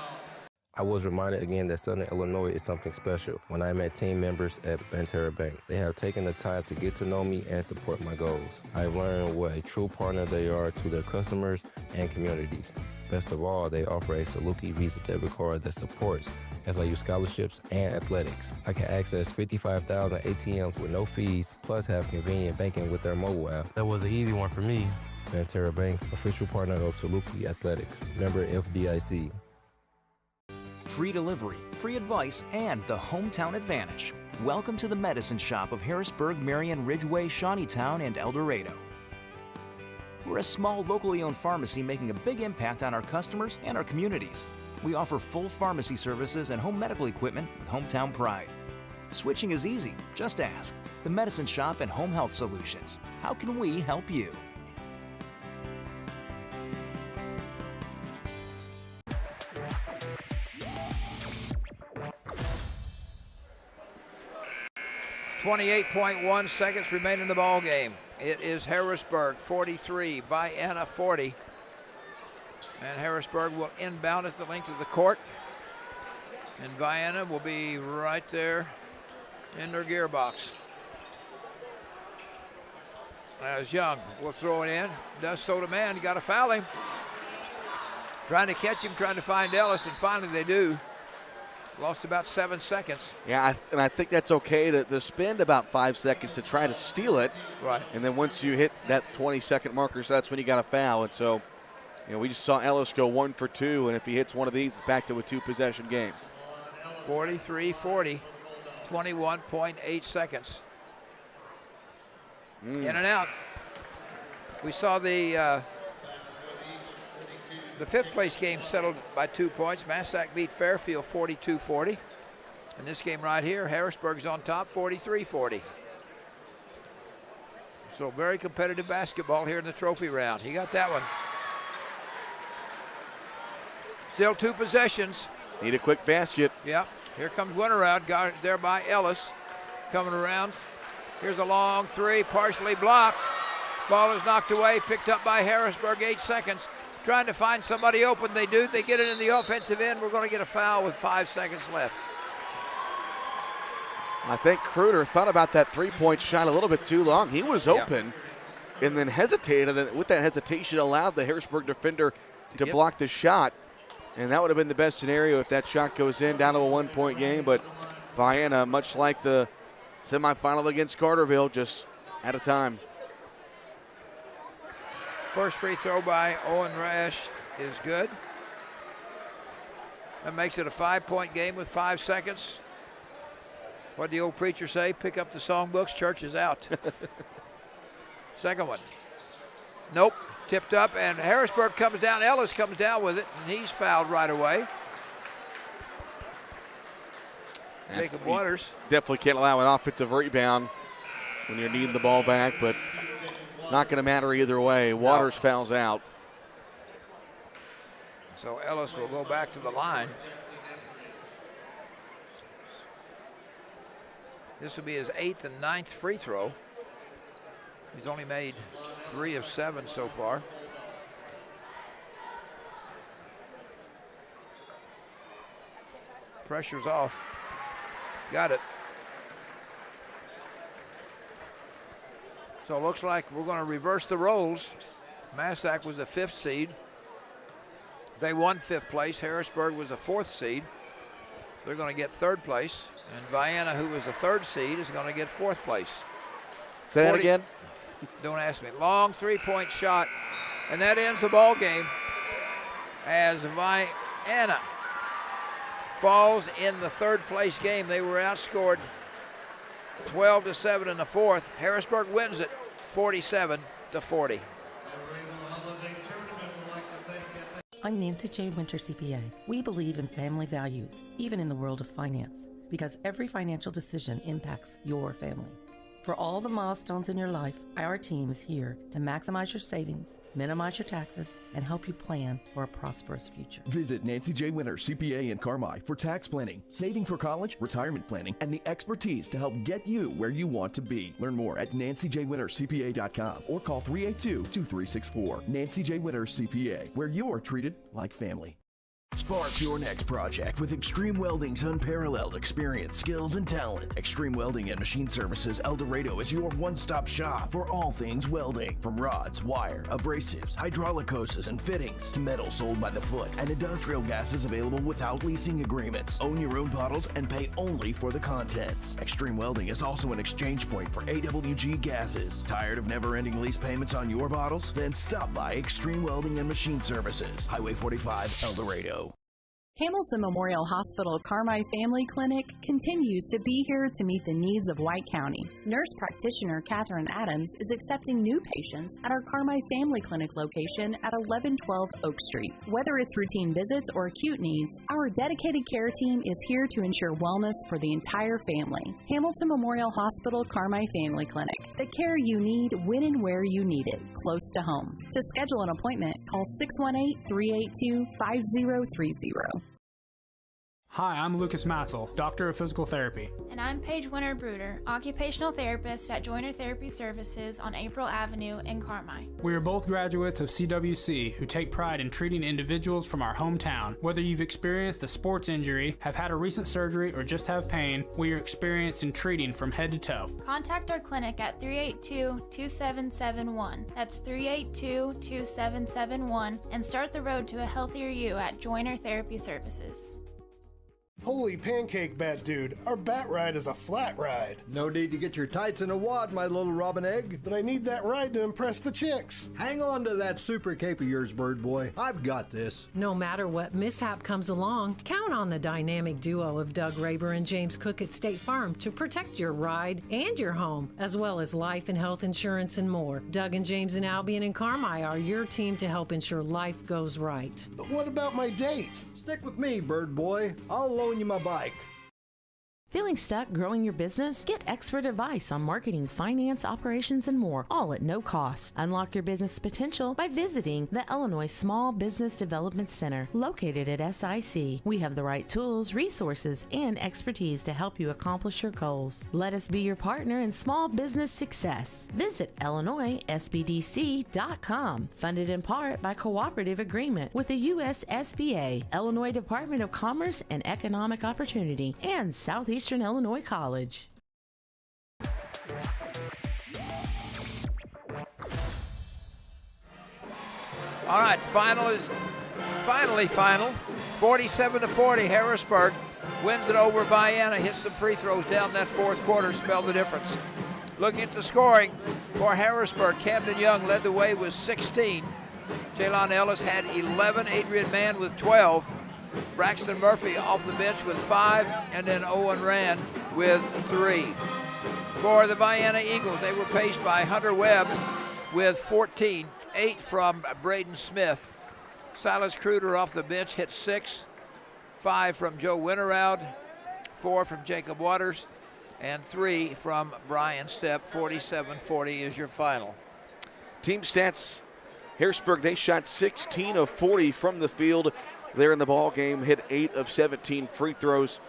I was reminded again that Southern Illinois is something special when I met team members at Banterra Bank. They have taken the time to get to know me and support my goals. I've learned what a true partner they are to their customers and communities. Best of all, they offer a Saluki Visa debit card that supports SIU scholarships and athletics. I can access 55,000 ATMs with no fees, plus have convenient banking with their mobile app. That was an easy one for me. Banterra Bank, official partner of Saluki Athletics. Member FDIC. Free delivery, free advice, and the hometown advantage. Welcome to the Medicine Shop of Harrisburg, Marion, Ridgeway, Shawneetown, and El Dorado. We're a small, locally owned pharmacy making a big impact on our customers and our communities. We offer full pharmacy services and home medical equipment with hometown pride. Switching is easy, just ask. The Medicine Shop and Home Health Solutions. How can we help you? .1 seconds remain in the ball game. It is Harrisburg 43, Vienna 40. And Harrisburg will inbound at the length of the court. And Vienna will be right there in their gearbox. As Young will throw it in. Does so to man. You got to foul him. Trying to catch him, trying to find Ellis, and finally they do. Lost about 7 seconds. Yeah, and I think that's okay to spend about 5 seconds to try to steal it. Right. And then once you hit that 20-second marker, so that's when you got to foul. And so, we just saw Ellis go 1 for 2, and if he hits one of these, it's back to a 2-possession game. 43-40, 21.8 seconds. In and out. We saw the fifth place game settled by 2 points. Massac beat Fairfield 42-40. And this game right here, Harrisburg's on top 43-40. So very competitive basketball here in the trophy round. He got that one. Still 2 possessions. Need a quick basket. Yep. Here comes Winterround, got it there by Ellis. Coming around. Here's a long 3, partially blocked. Ball is knocked away, picked up by Harrisburg, 8 seconds. Trying to find somebody open. They do. They get it in the offensive end. We're going to get a foul with 5 seconds left. I think Kruder thought about that 3-point shot a little bit too long. He was open and then hesitated. And with that hesitation, allowed the Harrisburg defender to block the shot. And that would have been the best scenario if that shot goes in, down to a 1-point game. But Vienna, much like the semifinal against Carterville, just out of time. First free throw by Owen Rash is good. That makes it a 5-point game with 5 seconds. What did the old preacher say? Pick up the songbooks, church is out. Second one. Nope, tipped up, and Harrisburg comes down. Ellis comes down with it, and he's fouled right away. Jacob Waters. Definitely can't allow an offensive rebound when you're needing the ball back, but not going to matter either way. Waters fouls out. So Ellis will go back to the line. This will be his 8th and 9th free throw. He's only made 3 of 7 so far. Pressure's off. Got it. So it looks like we're going to reverse the roles. Massac was the 5th seed. They won 5th place. Harrisburg was the 4th seed. They're going to get 3rd place. And Vienna, who was the 3rd seed, is going to get 4th place. Say that again. Don't ask me. Long 3-point shot. And that ends the ball game as Vienna falls in the 3rd place game. They were outscored 12-7 in the 4th. Harrisburg wins it 47-40. I'm Nancy J. Winter, CPA. We believe in family values, even in the world of finance, because every financial decision impacts your family. For all the milestones in your life, our team is here to maximize your savings, minimize your taxes, and help you plan for a prosperous future. Visit Nancy J. Winter, CPA in Carmi for tax planning, saving for college, retirement planning, and the expertise to help get you where you want to be. Learn more at nancyjwintercpa.com or call 382-2364. Nancy J. Winter, CPA, where you're treated like family. Spark your next project with Extreme Welding's unparalleled experience, skills, and talent. Extreme Welding and Machine Services El Dorado is your one-stop shop for all things welding. From rods, wire, abrasives, hydraulic hoses, and fittings to metal sold by the foot and industrial gases available without leasing agreements. Own your own bottles and pay only for the contents. Extreme Welding is also an exchange point for AWG gases. Tired of never-ending lease payments on your bottles? Then stop by Extreme Welding and Machine Services, Highway 45, El Dorado. Hamilton Memorial Hospital Carmi Family Clinic continues to be here to meet the needs of White County. Nurse practitioner Catherine Adams is accepting new patients at our Carmi Family Clinic location at 1112 Oak Street. Whether it's routine visits or acute needs, our dedicated care team is here to ensure wellness for the entire family. Hamilton Memorial Hospital Carmi Family Clinic. The care you need when and where you need it, close to home. To schedule an appointment, call 618-382-5030. Hi, I'm Lucas Matzel, Doctor of Physical Therapy. And I'm Paige Winter-Bruder, occupational therapist at Joiner Therapy Services on April Avenue in Carmi. We are both graduates of CWC who take pride in treating individuals from our hometown. Whether you've experienced a sports injury, have had a recent surgery, or just have pain, we are experienced in treating from head to toe. Contact our clinic at 382-2771. That's 382-2771, and start the road to a healthier you at Joiner Therapy Services. Holy pancake bat dude, our bat ride is a flat ride. No need to get your tights in a wad, my little robin egg. But I need that ride to impress the chicks. Hang on to that super cape of yours, bird boy. I've got this. No matter what mishap comes along, count on the dynamic duo of Doug Raber and James Cook at State Farm to protect your ride and your home, as well as life and health insurance and more. Doug and James in Albion and Carmi are your team to help ensure life goes right. But what about my date? Stick with me, bird boy. I'll loan you my bike. Feeling stuck growing your business? Get expert advice on marketing, finance, operations, and more, all at no cost. Unlock your business potential by visiting the Illinois Small Business Development Center, located at SIC. We have the right tools, resources, and expertise to help you accomplish your goals. Let us be your partner in small business success. Visit IllinoisSBDC.com. Funded in part by cooperative agreement with the U.S. SBA, Illinois Department of Commerce and Economic Opportunity, and Southeastern Illinois College. All right, final. 47-40. Harrisburg wins it over Vienna, hits some free throws down that fourth quarter, spelled the difference. Looking at the scoring for Harrisburg, Camden Young led the way with 16. Jalon Ellis had 11, Adrian Mann with 12. Braxton Murphy off the bench with 5, and then Owen Rand with 3. For the Vienna Eagles, they were paced by Hunter Webb with 14, 8 from Braden Smith. Silas Kruder off the bench hit 6, 5 from Joe Winterroud, 4 from Jacob Waters, and 3 from Brian Stepp. 47-40 is your final. Team stats, Harrisburg, they shot 16 of 40 from the field. There in the ball game, hit 8 of 17 free throws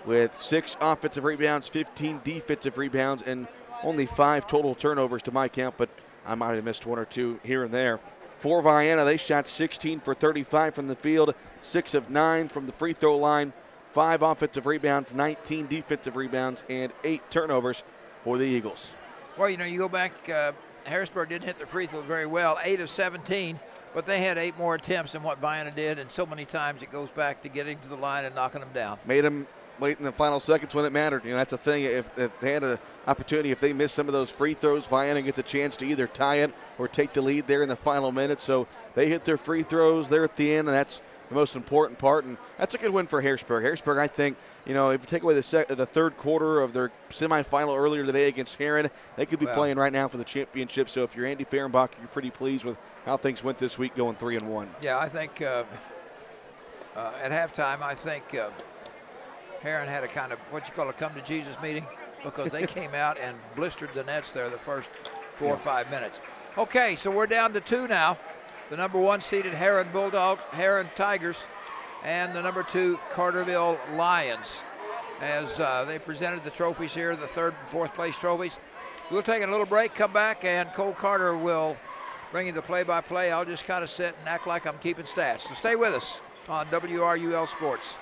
with 6 offensive rebounds, 15 defensive rebounds, and only 5 total turnovers to my count, but I might have missed 1 or 2 here and there. For Vienna, they shot 16 for 35 from the field, 6 of 9 from the free throw line, 5 offensive rebounds, 19 defensive rebounds, and 8 turnovers for the Eagles. Well, you know, you go back, Harrisburg didn't hit the free throw very well, 8 of 17. But they had 8 more attempts than what Vienna did, and so many times it goes back to getting to the line and knocking them down. Made them late in the final seconds when it mattered. You know, that's the thing. If they had an opportunity, if they missed some of those free throws, Vienna gets a chance to either tie it or take the lead there in the final minute. So they hit their free throws there at the end, and that's the most important part. And that's a good win for Harrisburg. Harrisburg, I think, you know, if you take away the third quarter of their semifinal earlier today against Heron, they could be playing right now for the championship. So if you're Andy Fehrenbach, you're pretty pleased with how things went this week, going 3-1. Yeah, I think at halftime, I think Heron had a kind of what you call a come-to-Jesus meeting, because they came out and blistered the nets there the first 4 or 5 minutes. Okay, so we're down to 2 now. The number 1 seeded Heron Bulldogs, Heron Tigers, and the number 2 Carterville Lions, as they presented the trophies here, the 3rd and 4th place trophies. We'll take a little break, come back, and Cole Carter will bring you the play-by-play. I'll just kind of sit and act like I'm keeping stats. So stay with us on WRUL Sports.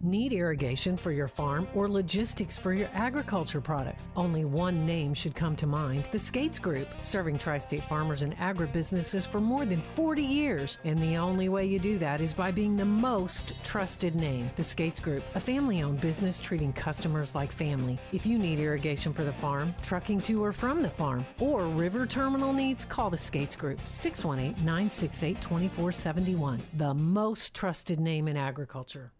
Need irrigation for your farm or logistics for your agriculture products? Only one name should come to mind: the Skates Group, serving tri-state farmers and agribusinesses for more than 40 years. And the only way you do that is by being the most trusted name. The Skates Group, a family-owned business treating customers like family. If you need irrigation for the farm, trucking to or from the farm, or river terminal needs, call the Skates Group, 618-968-2471. The most trusted name in agriculture.